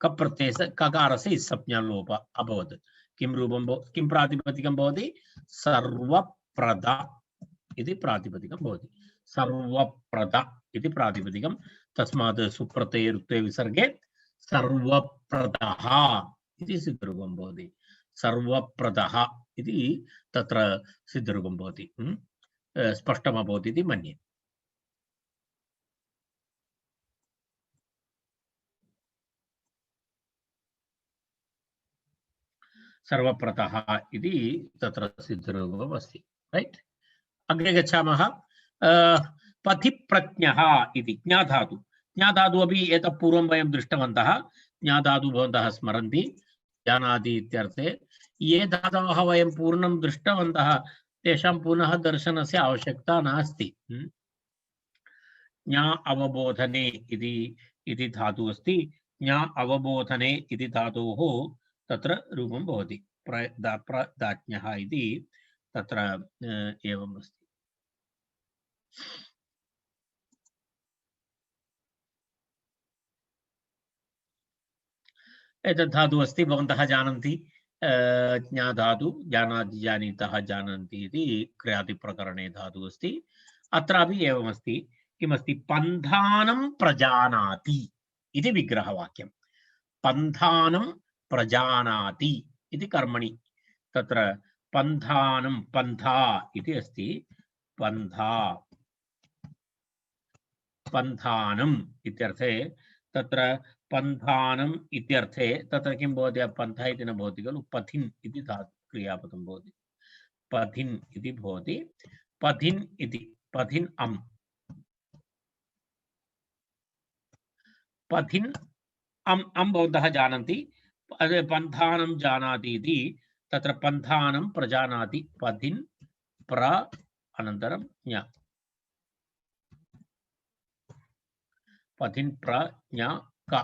कप् प्रत्ययस्य ककारस्य संज्ञा लोप अभवत्। किं रूपं किं प्रातिपदिकं भवति? सर्वप्रद इति प्रातिपदिकं भवति। सर्वप्रद इति प्रातिपदिकं। तस्मात् सुप्रत्यये ऋत्वे विसर्गे सर्वप्रदः इति सिद्धरूपं भवति। सर्वप्रदः इति तत्र सिद्धरूपं भवति। स्पष्टमभवत् इति मन्ये। सर्वप्रदः इति तत्र सिद्धरूपम् अस्ति। रैट्, अग्रे गच्छामः। पथिप्रज्ञः इति ज्ञाधातु। ज्ञाधातु अपि एतत् पूर्वं वयं दृष्टवन्तः। ज्ञाधातु भवन्तः स्मरन्ति, जानाति इत्यर्थे। ये धातवः वयं पूर्णं दृष्टवन्तः तेषां पुनः दर्शनस्य आवश्यकता नास्ति। ज्ञा अवबोधने इति धातुः अस्ति। ज्ञा अवबोधने इति धातोः तत्र रूपं भवति। प्रदाज्ञः इति तत्र एवम् अस्ति। एतद् धातुः अस्ति, भवन्तः जानन्ति। ज्ञाधातु, जानाति जानीतः जानन्ति इति क्रियादिप्रकरणे धातुः अस्ति। अत्रापि एवमस्ति। किमस्ति? पन्थानं प्रजानाति इति विग्रहवाक्यं। पन्थानं प्रजानाति इति कर्मणि तत्र पन्थानं, पन्था इति अस्ति। पन्था, पन्थानम् इत्यर्थे तत्र पन्थानम् इत्यर्थे तत्र किं भवति? पन्था इति न भवति खलु, पथिन् इति क्रियापदं भवति। पथिन् इति भवति। पथिन् इति, पथिन् अम्, पथिन् अम् अम् भवन्तः जानन्ति। पन्थानं जानाति इति तत्र पन्थानं प्रजानाति। पथिन् प्र अनन्तरं ज्ञ, पथिन् प्र ज्ञ क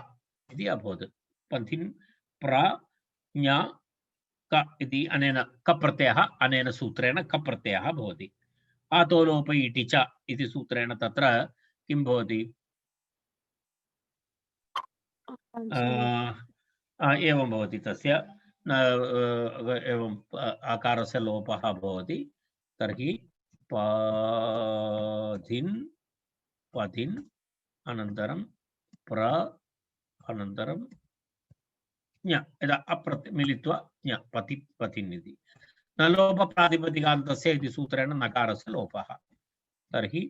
इति अभवत्। पथिन् प्र ज्ञ क इति अनेन कप् प्रत्ययः, अनेन सूत्रेण कप् प्रत्ययः भवति। आतोलोप इति च इति सूत्रेण तत्र किं भवति? एवं भवति। तस्य एवं आकारस्य लोपः भवति। तर्हि पथिन्, पथिन् अनन्तरं प्र अनन्तरं ज्ञ, यदा अप्रत्य मिलित्वा ज्ञ, पथि पथिन् इति। न लोप प्रातिपदिकान्तस्य इति सूत्रेण नकारस्य लोपः। तर्हि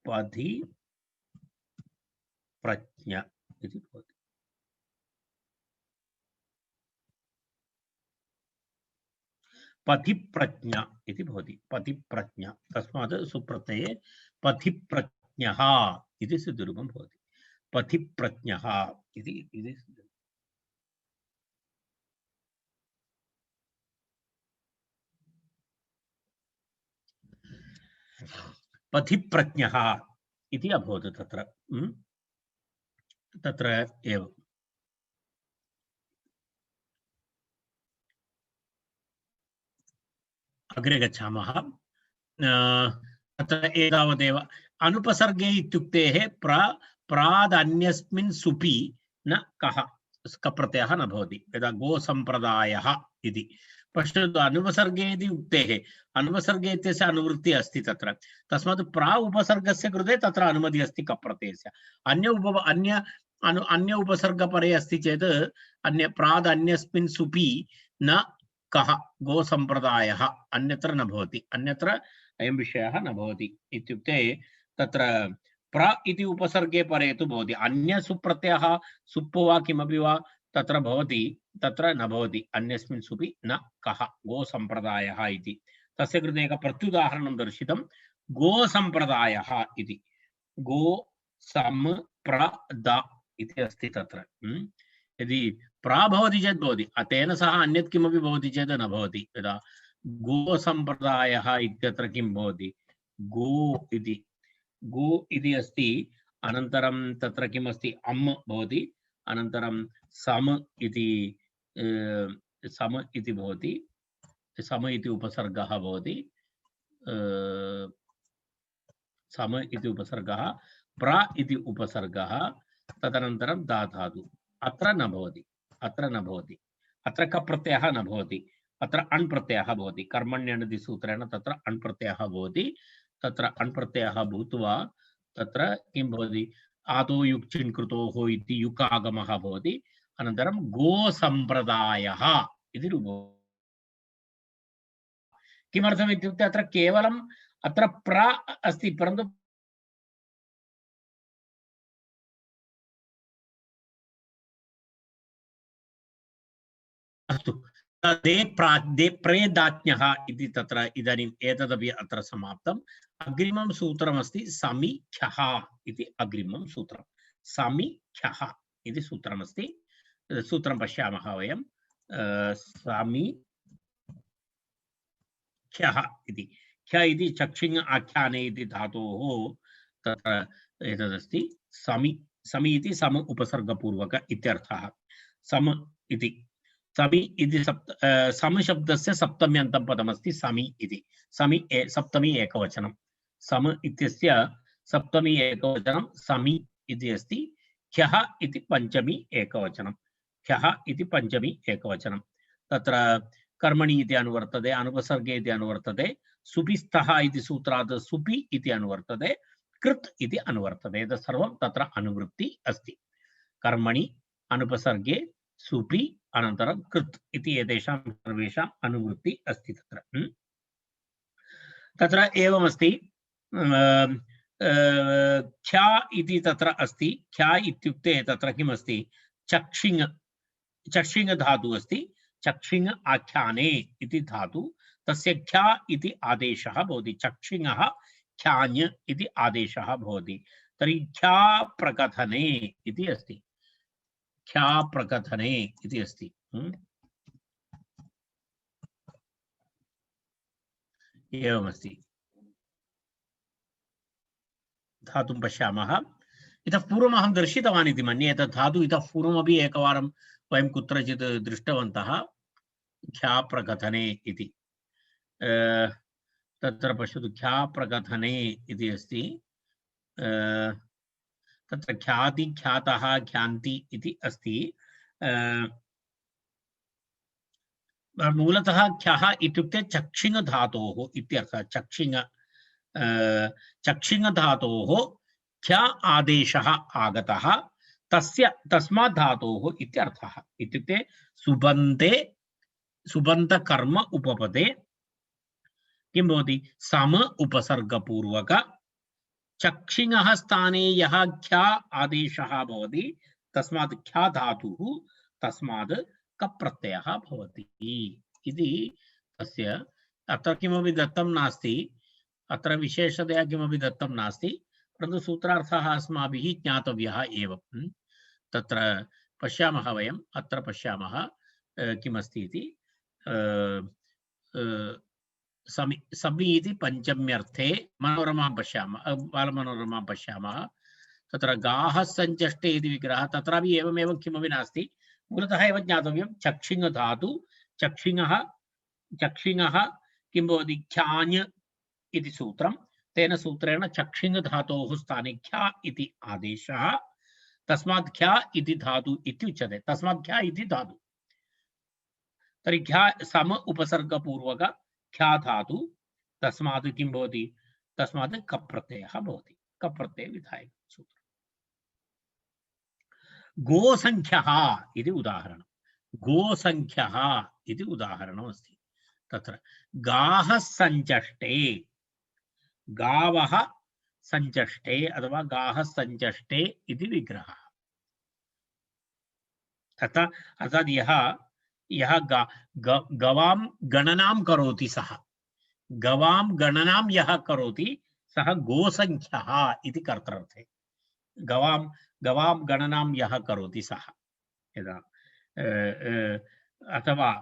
पथि प्रज्ञ इति भवति। पथिप्रज्ञ इति भवति। पथिप्रज्ञ, तस्मात् सुप्रत्यये पथिप्रज्ञः इति सिद्धरूपं भवति। पथिप्रज्ञः इति पथिप्रज्ञः इति अभवत् तत्र। तत्र एवं अग्रे गच्छामः। तत्र एतावदेव अनुपसर्गे इत्युक्तेः प्रादन्यस्मिन् सुपि न कः कप्रत्ययः न भवति। यदा गोसम्प्रदायः इति पश्यतु, अनुपसर्गे इति उक्तेः अनुपसर्गे इत्यस्य अनुवृत्तिः अस्ति तत्र, तस्मात् प्रा उपसर्गस्य कृते तत्र अनुमतिः अस्ति कप्रत्ययस्य। अन्य उपसर्गपरे अस्ति चेत् अन्य प्रादन्यस्मिन् सुपि न कः गोसम्प्रदायः अन्यत्र न भवति, अन्यत्र अयं विषयः न भवति। इत्युक्ते तत्र प्र इति उपसर्गे परे तु भवति, अन्य सुप्रत्ययः सुप्पो वा किमपि वा तत्र भवति, तत्र न भवति। अन्यस्मिन् सुपि न कः गोसम्प्रदायः इति तस्य कृते एकं प्रत्युदाहरणं दर्शितं। गोसम्प्रदायः इति गो सम् प्र द इति अस्ति तत्र। यदि प्रा भवति चेत् भवति, तेन सह अन्यत् किमपि भवति चेत् न भवति। यदा गोसम्प्रदायः इत्यत्र किं भवति, गो इति अस्ति, अनन्तरं तत्र किम् अस्ति, अम् भवति, अनन्तरं सम इति भवति, सम इति उपसर्गः भवति, सम इति उपसर्गः, प्र इति उपसर्गः, तदनन्तरं दा धातु। अत्र न भवति, अत्र कप्रत्ययः न भवति, अत्र अण् प्रत्ययः भवति। कर्मण्यनिति सूत्रेण तत्र अण् प्रत्ययः भवति। तत्र अण् प्रत्ययः भूत्वा तत्र किं भवति, आदौ युक्चिन् कृतोः इति युक् आगमः भवति, अनन्तरं गोसम्प्रदायः इति रूपं। किमर्थम् इत्युक्ते अत्र केवलम् अत्र प्र अस्ति, परन्तु अस्तु, दे प्रेदाज्ञः इति तत्र इदानीम् एतदपि अत्र समाप्तम्। अग्रिमं सूत्रमस्ति समीख्यः इति। अग्रिमं सूत्रं समीख्यः इति सूत्रमस्ति। सूत्रं पश्यामः वयं। समीख्यः इति, ख्य इति चक्षिङ् आख्याने इति धातोः तत्र एतदस्ति। समी इति सम उपसर्गपूर्वक इत्यर्थः। सम इति समी इति सम शब्दस्य सप्तम्यन्तं पदमस्ति समी इति। समी सप्तमी एकवचनं, सम इत्यस्य सप्तमी एकवचनं समी इति अस्ति। ख्यः इति पंचमी एकवचनं, ख्यः इति पंचमी एकवचनं। तत्र कर्मणि इति अनुवर्तते, अनुपसर्गे इति अनुवर्तते, सुपिस्थः इति सूत्रात् सुपि इति अनुवर्तते, कृत् इति अनुवर्तते। एतत् सर्वं तत्र अनुवृत्ति अस्ति। कर्मणि, अनुपसर्गे, सुपि, अनन्तरं कृत् इति एतेषां सर्वेषाम् अनुवृत्ति अस्ति तत्र। तत्र एवमस्ति। ख्या इति तत्र अस्ति। ख्या इत्युक्ते तत्र किमस्ति, चक्षिङ् धातु अस्ति। चक्षिङ् आख्याने इति धातु, तस्य ख्या इति आदेशः भवति। चक्षिङः ख्याञ् इति आदेशः भवति। तर्हि ख्या प्रकथने इति अस्ति, ख्या प्रकथने इति अस्ति। एवमस्ति। धातुं पश्यामः। इतः पूर्वम् अहं दर्शितवान् इति मन्ये। एतत् धातु इतः पूर्वमपि एकवारं वयं कुत्रचित् दृष्टवन्तः, ख्या प्रकथने इति। तत्र पश्यतु, ख्या प्रकथने इति अस्ति। तत्र ख्याति, ख्यातः, ख्यान्ति इति अस्ति। मूलतः ख्यः इत्युक्ते चक्षिङ् धातोः इत्यर्थः। चक्षिङ् धातोः ख्या आदेशः आगतः, तस्मात् धातोः इत्यर्थः। इत्युक्ते सुबन्ते, सुबन्तकर्म उपपदे किं भवति, सम उपसर्गपूर्वक चक्षिणः स्थाने यः ख्या आदेशः भवति, तस्मात् ख्या धातुः, तस्मात् कप्रत्ययः भवति इति तस्य। अत्र किमपि दत्तं नास्ति, अत्र विशेषतया किमपि दत्तं नास्ति, परन्तु सूत्रार्थः अस्माभिः ज्ञातव्यः एव। तत्र पश्यामः वयम्। अत्र पश्यामः किमस्ति इति। समी इति पंचम्यर्थे मनोरमां पश्यामः, बालमनोरमां पश्यामः। तत्र गाः सञ्चष्टे इति विग्रहः, तत्रापि एवमेव किमपि नास्ति। मूलतः एव ज्ञातव्यं, चक्षिङ् धातु, चक्षिणः किं भवति ख्याञ् इति सूत्रं तेन सूत्रेण चक्षिङ् धातोः स्थाने ख्या इति आदेशः तस्मात् ख्या इति धातु इति उच्यते तस्मात् ख्या इति धातु तर्हि ख्या सम उपसर्गपूर्वक ख्या धातु तस्मात् किं भवति तस्मात् कप् प्रत्ययः भवति कप् प्रत्यय विधायक सूत्रम् गोसंख्यः इति उदाहरणं गोसंख्यः इति उदाहरणमस्ति तत्र गाः सञ्चष्टे गावः सञ्चष्टे अथवा गाः सञ्चष्टे इति विग्रहः अर्थात् यः गवां गणनां करोति सः गवां गणनां यः करोति सः गोसंख्यः इति कर्तृर्थे गवां गणनां यः करोति सः यदा अथवा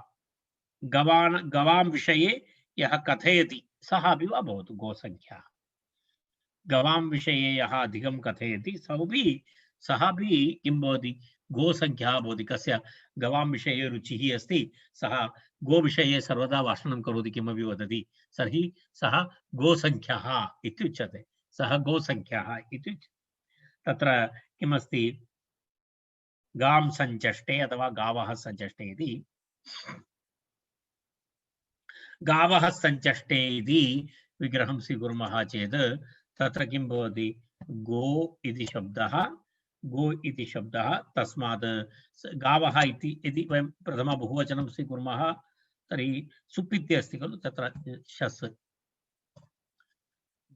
गवां विषये यः कथयति सः अपि वा भवतु गोसंख्यः गवां विषये यः अधिकं कथयति सः अपि किं भवति गोसंख्यः भवति कस्य गवां विषये रुचिः अस्ति सः गोविषये सर्वदा भाषणं करोति किमपि वदति तर्हि सः गोसंख्यः इति उच्यते सः गोसंख्यः इति तत्र किमस्ति गां सञ्चष्टे अथवा गावः सञ्चष्टे इति गावः सञ्चष्टे इति विग्रहं स्वीकुर्मः चेत् तत्र किं भवति गो इति शब्दः तस्मात् गावः इति यदि वयं प्रथम बहुवचनं स्वीकुर्मः तर्हि सुप् इति अस्ति खलु तत्र शस्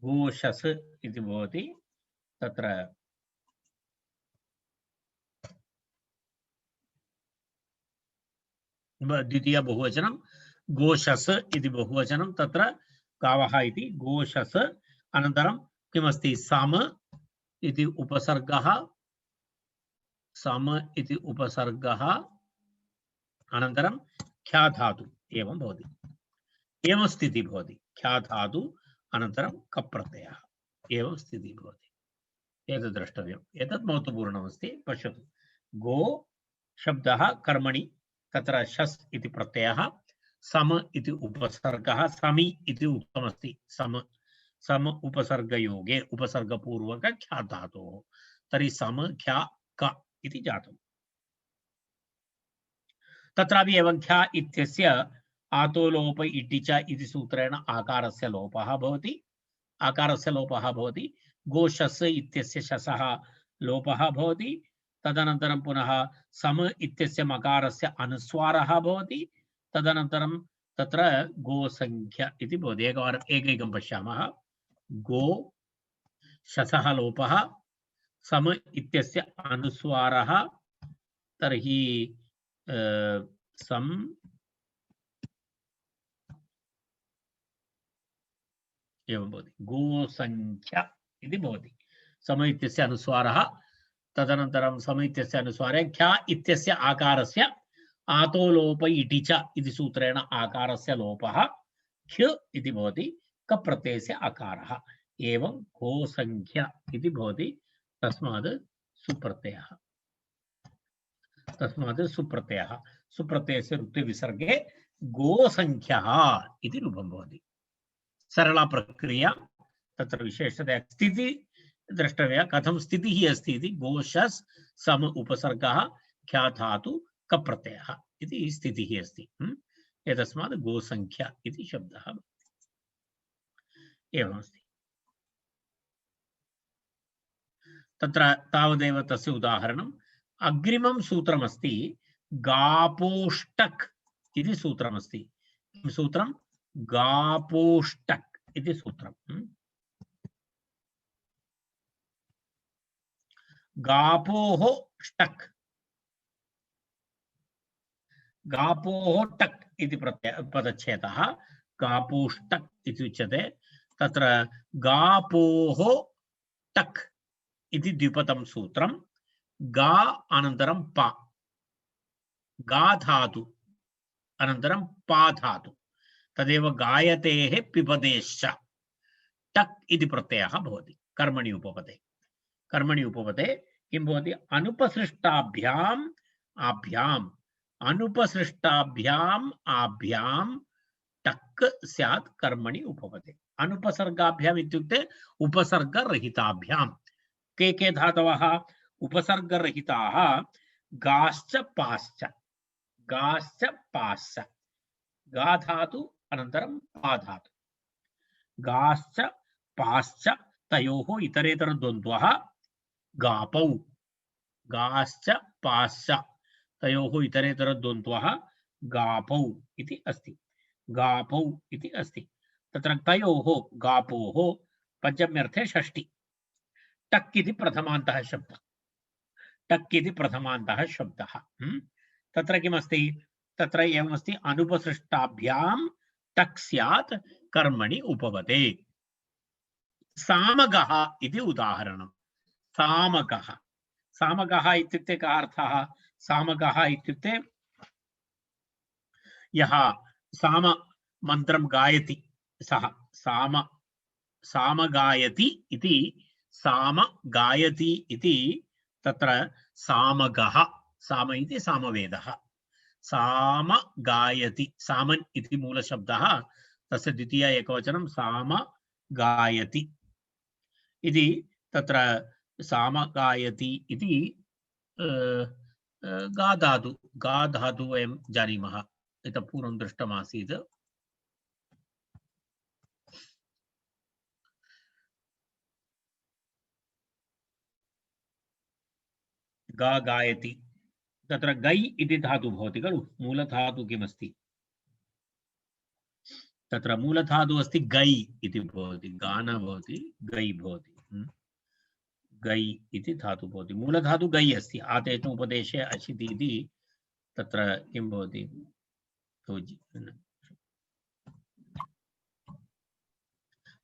गोशस् इति भवति तत्र द्वितीय बहुवचनं गोशस् इति बहुवचनं तत्र गावः इति गोशस् अनन्तरं किमस्ति सम इति उपसर्गः अनन्तरं ख्या धातु एवं भवति एवं स्थितिः भवति ख्या धातु अनन्तरं कप् प्रत्ययः एवं स्थितिः भवति एतत् द्रष्टव्यम् एतत् महत्त्वपूर्णमस्ति पश्यतु गो शब्दः कर्मणि तत्र शस् इति प्रत्ययः सम इति उपसर्गः समी इति उक्तमस्ति सम उपसर्गयोगे उपसर्गपूर्वक ख्या धातोः तर्हि सम ख्या क इति जातम् तत्रापि एवं ख्या इत्यस्य आतोलोप इटि च इति सूत्रेण आकारस्य लोपः भवति गोशस् इत्यस्य शसः लोपः भवति तदनन्तरं पुनः सम इत्यस्य मकारस्य अनुस्वारः भवति तदनन्तरं तत्र गोसंख्य इति भवति एकैकं पश्यामः गो शसः लोपः सम इत्यस्य अनुस्वारः तर्हि सम एवं भवति गोसंख्य इति भवति सम इत्यस्य अनुस्वारः तदनन्तरं सम इत्यस्य अनुस्वारे ख्या इत्यस्य आकारस्य आतोलोप इटि च इति सूत्रेण आकारस्य लोपः ख्य इति भवति कप् प्रत्ययस्य आकारः एवं गोसंख्य इति भवति तस्मात् सुप्रत्ययः सुप्रत्ययस्य ऋत्विविसर्गे गोसंख्यः इति रूपं भवति सरला प्रक्रिया तत्र विशेषतया स्थितिः द्रष्टव्या कथं स्थितिः अस्ति इति गोशस् सम उपसर्गः ख्या धातु कप् प्रत्ययः इति स्थितिः अस्ति एतस्मात् गोसंख्या इति शब्दः एवमस्ति तत्र तावदेव तस्य उदाहरणम् अग्रिमं सूत्रमस्ति गापोष्टक् इति सूत्रमस्ति किं सूत्रं गापोष्टक् इति सूत्रं गापोः ष्टक् गापोः टक् इति पदच्छेदः गापोष्टक् इति उच्यते तत्र गापोः टक् इति द्विपदं सूत्रं गा अनन्तरं प गा धातु अनन्तरं पा धातु तदेव गायतेः पिबतेश्च टक् इति प्रत्ययः भवति कर्मणि उपपदे किं भवति अनुपसृष्टाभ्याम् आभ्याम् टक् स्यात् कर्मणि उपपदे। अनुपसर्गाभ्याम् इत्युक्ते उपसर्गरहिताभ्यां। के धातवः उपसर्गरहिताः? गाश्च पाश्च, गाश्च पाश्च, गा धातु अनन्तरं पा धातु, गाश्च पाश्च तयोः इतरेतर द्वन्द्वः गापौ, गाश्च पाश्च तयोः इतरेतर द्वन्द्वः गापौ इति अस्ति, गापौ इति अस्ति। तत्र तयोः गापोः पञ्चम्यर्थे षष्ठी, टक् इति प्रथमान्तः शब्दः, टक् इति प्रथमान्तः शब्दः। तत्र किमस्ति? तत्र एवमस्ति, अनुपसृष्टाभ्यां टक् स्यात् कर्मणि उपपदे। सामगः इति उदाहरणं। सामगः, सामगः इत्युक्ते कः अर्थः? सामगः इत्युक्ते यः साम मन्त्रं गायति सः साम, सामगायति इति, सामगायति इति तत्र सामगः, साम इति सामवेदः, सामगायति, सामन् इति मूलशब्दः, तस्य द्वितीय एकवचनं सामगायति इति, तत्र सामगायति इति गा धातु, गा धातु वयं जानीमः, इतः पूर्वं दृष्टमासीत्। गा गायति, तत्र गै इति धातु भवति खलु, मूलधातु किमस्ति? तत्र मूलधातु अस्ति गै इति भवति, गा न भवति, गै भवति, गै इति धातु भवति, मूलधातु गै अस्ति। आतेच उपदेशे अशिति इति तत्र किं भवति?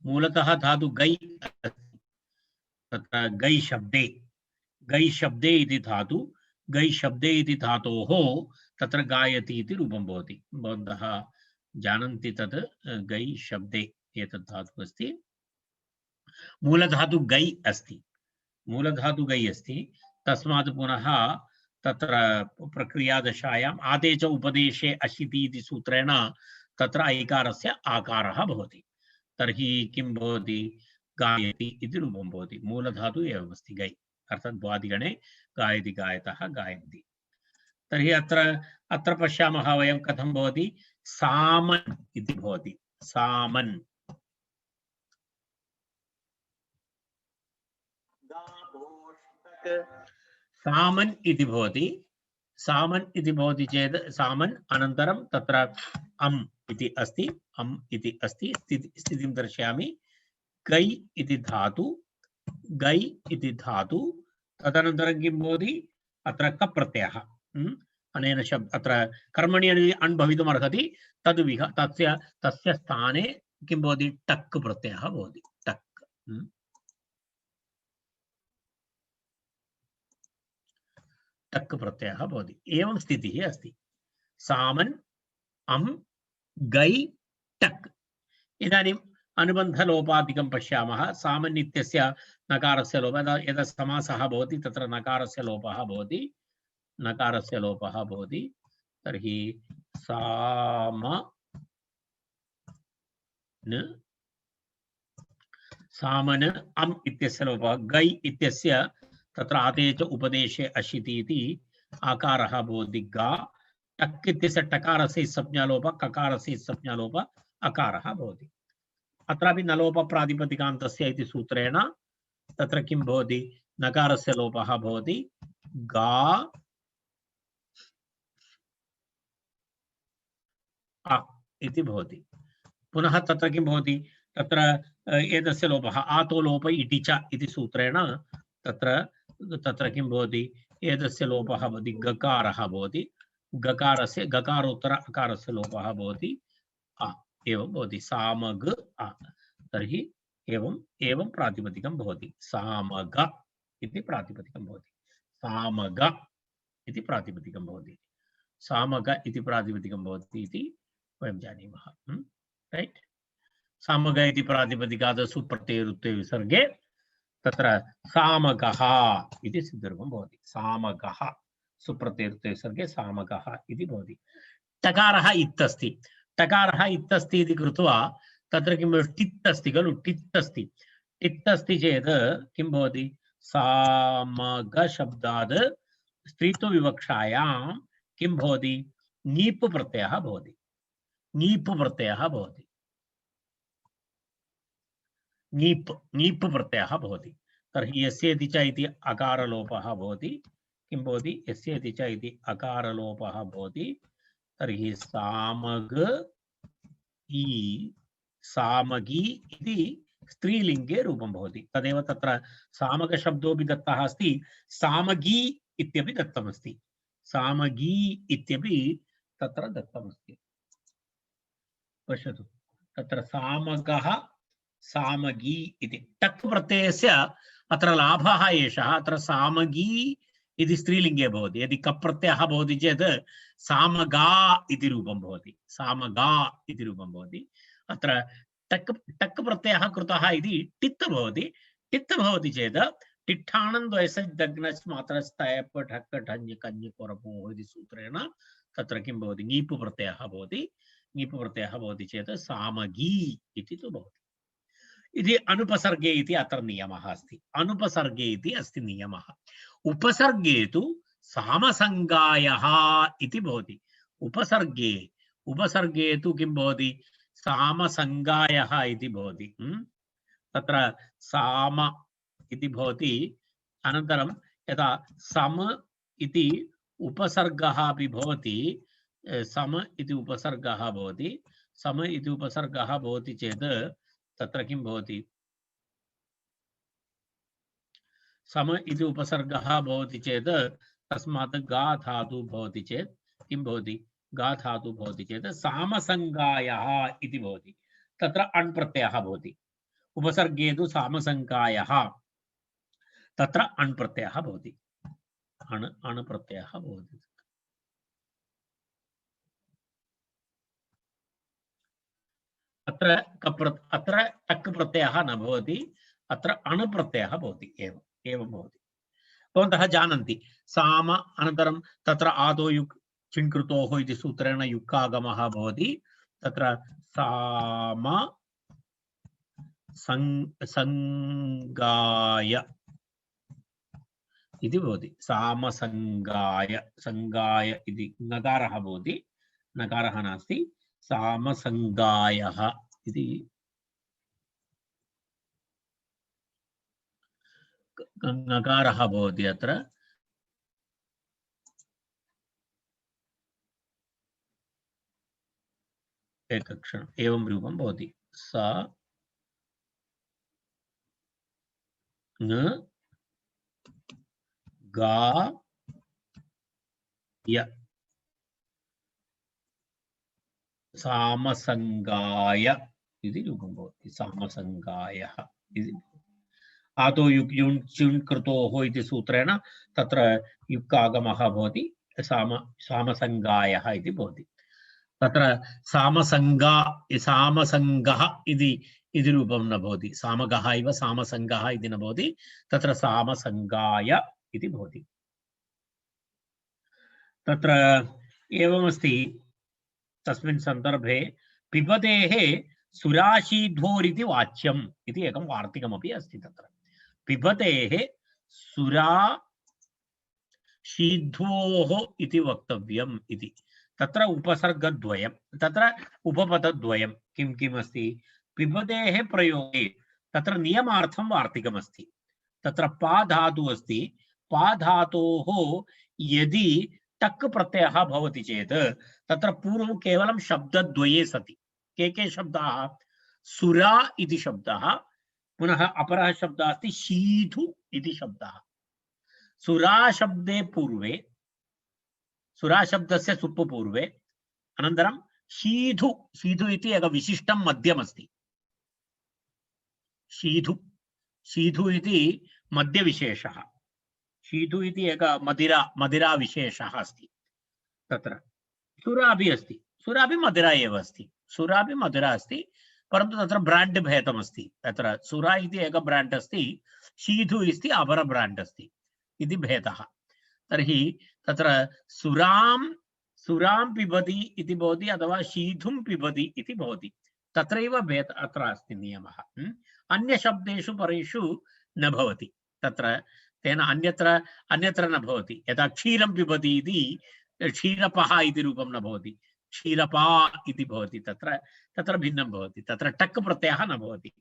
मूलतः धातु गै अस्ति, तत्र गै शब्दे, गै शब्दे इति धातु, गै शब्दे इति धातोः तत्र गायति इति रूपं भवति। भवन्तः जानन्ति तत् गै शब्दे एतत् धातुः अस्ति, मूलधातु गै अस्ति, मूलधातु गै अस्ति, तस्मात् पुनः तत्र प्रक्रियादशायाम् आदेश उपदेशे अशिति इति सूत्रेण तत्र ऐकारस्य आकारः भवति। तर्हि किं भवति? गायति इति रूपं भवति। मूलधातु एवमस्ति गै, अर्थात् द्वादिगणे गायति, गायतः, गायन्ति। तर्हि अत्र पश्यामः वयं कथं भवति? सामन् इति भवति, सामन्, सामन् इति भवति, सामन् इति भवति चेत् सामन् अनन्तरं तत्र अम् इति अस्ति, अम् इति अस्ति, स्थितिं दर्शयामि। गै इति धातु, गै इति धातु, तदनन्तरं किं भवति? अत्र कप् प्रत्ययः, अनेन शब्द अत्र कर्मणि अण् भवितुम् अर्हति, तद्विह तस्य स्थाने किं भवति? टक् प्रत्ययः भवति, टक्, टक् प्रत्ययः भवति। एवं स्थितिः अस्ति। सामन्, अम्, गै, टक्। इदानीम् अनुबन्धलोपादिकं पश्यामः। सामन् इत्यस्य नकारस्य लोपः, यदा समासः भवति तत्र नकारस्य लोपः भवति, नकारस्य लोपः भवति। तर्हि सामन्, अम् इत्यस्य लोपः, गै इत्यस्य तत्र आदेश उपदेशे अशिति इति आकारः भवति गा, टक् इत्यस्य टकारस्य संज्ञालोपः, ककारस्य संज्ञालोपः, अकारः भवति। अत्रापि नलोप प्रातिपदिकान्तस्य इति सूत्रेण तत्र किं भवति? नकारस्य लोपः भवति, गा अ इति भवति। पुनः तत्र किं भवति? तत्र एतस्य लोपः, आतो लोप इति च इति सूत्रेण तत्र किं भवति? एतस्य लोपः भवति, गकारः भवति, गकारस्य गकारोत्तर अकारस्य लोपः भवति, अ एवं भवति, सामग अ। तर्हि एवं प्रातिपदिकं भवति, सामग इति प्रातिपदिकं भवति, सामग इति प्रातिपदिकं भवति, सामग इति प्रातिपदिकं भवति इति वयं जानीमः। राइट? सामग इति प्रातिपदिकात् सुप्रत्ययरुत्वे विसर्गे तत्र सामगः इति सिद्धरूपं भवति, सामगः, सुप्रत्ययरुत्वे विसर्गे सामगः इति भवति। टकारः इत् अस्ति, टकारः इत्तस्ति इति कृत्वा तत्र किं टित् अस्ति खलु, टित् अस्ति, टित् अस्ति चेत् किं भवति, सामगशब्दात् स्त्रीत्वविवक्षायां किं भवति, ङीप् प्रत्ययः भवति, ङीप् प्रत्ययः भवति, ङीप् ङीप् प्रत्ययः भवति। तर्हि यस्य इति च इति अकारलोपः भवति, किं भवति, यस्य इति च इति अकारलोपः भवति। तर्हि सामग ई सामगी इति स्त्रीलिंगे रूपं भवति। तदेव तत्र सामगशब्दोऽपि दत्तः अस्ति, सामगी इत्यपि दत्तमस्ति, सामगी इत्यपि तत्र दत्तमस्ति। पश्यतु, तत्र सामगः सामगी इति टक् प्रत्ययस्य अत्र लाभः एषः। अत्र सामगी इति स्त्रीलिंगे भवति, यदि कप् प्रत्ययः भवति चेत् सामगा इति रूपं भवति, सामगा इति रूपं भवति। अत्र टक् टक् प्रत्ययः कृतः इति टित् भवति, टित् भवति चेत् टिट्ठाणन्द्वयसज् मात्रस्तयप् ठक् ठञ् कञ् कोरपो इति सूत्रेण तत्र किं भवति, ङीप् प्रत्ययः भवति, ङीप् प्रत्ययः भवति चेत् सामगी इति तु भवति। इति अनुपसर्गे इति अत्र नियमः अस्ति, अनुपसर्गे इति अस्ति नियमः। उपसर्गे तु सामसंगायः इति भवति, उपसर्गे उपसर्गे तु किं भवति, सामसंगायः इति भवति। तत्र साम इति भवति, अनन्तरं यदा सम इति उपसर्गः अपि भवति, सम इति उपसर्गः भवति, सम इति उपसर्गः भवति चेत् तत्र किं भवति, सम इति उपसर्गः भवति चेत् तस्मात् गा धातु भवति चेत् किं भवति, गा धातु भवति चेत् सामसंगायः इति भवति। तत्र अण् प्रत्ययः भवति, उपसर्गे तु सामसंगायः, तत्र अण् प्रत्ययः भवति, अण् प्रत्ययः भवति। अत्र टक् प्रत्ययः न भवति, अत्र अण् प्रत्ययः भवति, एवं भवति। भवन्तः जानन्ति, साम अनन्तरं तत्र आदौ युक् चिङ्कृतोः इति सूत्रेण युक्कागमः भवति। तत्र साम संगाय इति भवति, सामसंगाय, संगाय इति नकारः भवति, नकारः नास्ति, सामसंगायः इति नकारः भवति। अत्र एकक्षणम्, एवं रूपं भवति, स न गा य सामसंगाय इति रूपं भवति, सामसंगायः इति। आदौ युक् इति सूत्रेण तत्र युक्कागमः भवति, सामसंगायः इति भवति। तत्र सामसंगः इति रूपं न भवति, सामगः इव सामसंगः इति न भवति, तत्र सामसंगाय इति भवति। तत्र एवमस्ति, तस्मिन् सन्दर्भे पिबतेः सुराशीध्वोरिति वाच्यम् इति एकं वार्तिकमपि अस्ति। तत्र पिबतेः सुराशीध्वोः इति वक्तव्यम् इति। तत्र उपसर्गद्वयं, तत्र उपपदद्वयं किं किम् अस्ति, पिबतेः प्रयोगे तत्र नियमार्थं वार्तिकमस्ति। तत्र पा धातु अस्ति, पा धातोः यदि टक् प्रत्ययः भवति चेत् तत्र पूर्वं केवलं शब्दद्वये सति। के शब्दाः, सुरा इति शब्दः, पुनः अपरः शब्दः अस्ति शीधु इति शब्दः। सुरा शब्दे पूर्वे, सुरा शब्दस्य सुप् पूर्वे, अनन्तरं शीधु, शीधु इति एकं विशिष्टं मध्यमस्ति, शीधु, शीधु इति मध्यविशेषः, शीधु इति एक मदिरा विशेषः अस्ति। तत्र सुरापि अस्ति, सुरापि मदिरा एव अस्ति, सुरापि मदिरा अस्ति, परन्तु तत्र ब्राण्ड् भेदमस्ति। तत्र सुरा इति एक ब्राण्ड् अस्ति, शीधु इति अपर ब्राण्ड् अस्ति इति भेदः। तर्हि तत्र सुरां सुरां पिबति इति भवति अथवा शीधुं पिबति इति भवति। तत्रैव भेद अत्र अस्ति नियमः। अन्यशब्देषु परेषु न भवति। तत्र तेन अन्यत्र अन्यत्र न भवति। यथा क्षीरं पिबति इति क्षीरपः इति रूपं न भवति, क्षीरपा इति भवति। तत्र तत्र भिन्नं भवति। तत्र टक् प्रत्ययः न भवति।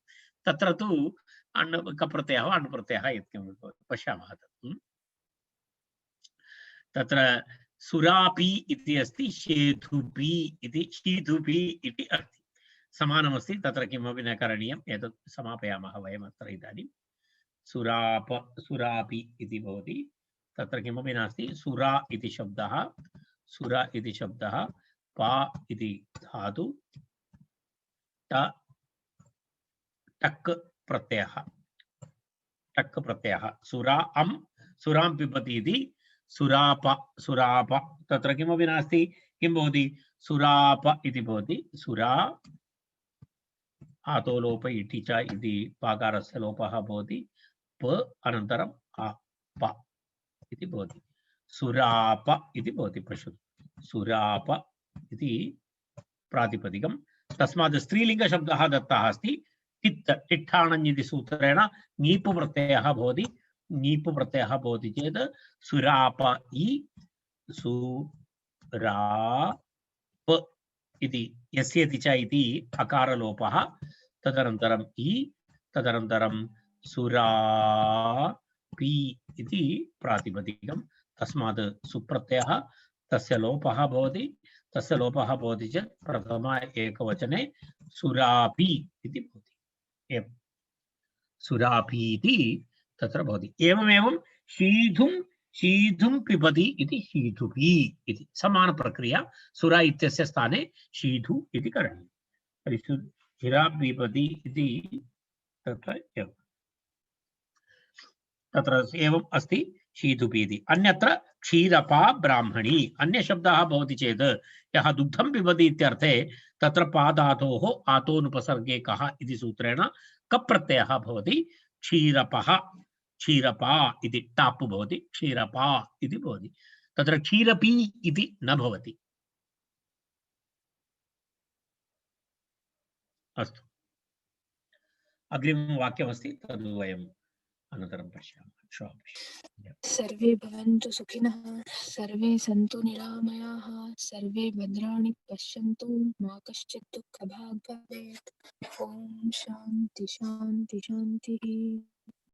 तत्र तु अण् कप्रत्ययः अण् प्रत्ययः यत्किमपि भवति, पश्यामः तत्। तत्र सुरापि इति अस्ति, शेधुपि इति, शीधुपि इति अस्ति, समानमस्ति। तत्र किमपि न करणीयम्। एतत् समापयामः वयम् अत्र इदानीं। सुरापि इति भवति। तत्र किमपि नास्ति। सुरा इति शब्दः, सुरा इति शब्दः, पा इति धातु, टक् प्रत्ययः, टक् प्रत्ययः, सुरा अम्, सुरां पिबति इति सुराप, सुराप। तत्र किमपि नास्ति। किं भवति? सुराप इति भवति। सुरा आतो लोप इति च इति पाकारस्य लोपः भवति। प अनन्तरम् आ प इति भवति। सुराप इति भवति। पश्यतु, सुराप इति प्रातिपदिकं। तस्मात् स्त्रीलिङ्गशब्दः दत्तः अस्ति। तित्, तिट्ठाणञ् इति सूत्रेण नीपु प्रत्ययः भवति। नीपु प्रत्ययः भवति चेत् सुराप इ, सुराप इति, यस्यति च इति अकारलोपः, तदनन्तरम् इ, तदनन्तरं सुरापि इति प्रातिपदिकं। तस्मात् सुप्रत्ययः, तस्य लोपः भवति। तस्य लोपः भवति चेत् प्रथम एकवचने सुरापि इति भवति। एवं सुरापि इति तत्र भवति। एवमेवं शीधुं, शीधुं पिबति इति शीधुपि इति समानप्रक्रिया। सुरा इत्यस्य स्थाने शीधु इति करणीयम्। तर्हि शिरा पिबति इति तत्र एवं, तत्र एवम् अस्ति शीधुपि इति। अन्यत्र क्षीरपा ब्राह्मणी अन्यशब्दः भवति चेत्, यः दुग्धं पिबति इत्यर्थे तत्र पा धातोः आतोनुपसर्गे कः इति सूत्रेण कप् प्रत्ययः भवति। क्षीरपः, क्षीरपा इति टाप् भवति, क्षीरपा इति भवति। तत्र क्षीरपी इति न भवति। अस्तु, अग्रिमं वाक्यमस्ति, तद् वयम् अनन्तरं पश्यामः। सर्वे भवन्तु सुखिनः, सर्वे सन्तु निरामयाः, सर्वे भद्राणि पश्यन्तु, मा कश्चित् दुःखभाग् भवेत्। ॐ शान्ति शान्ति शान्तिः।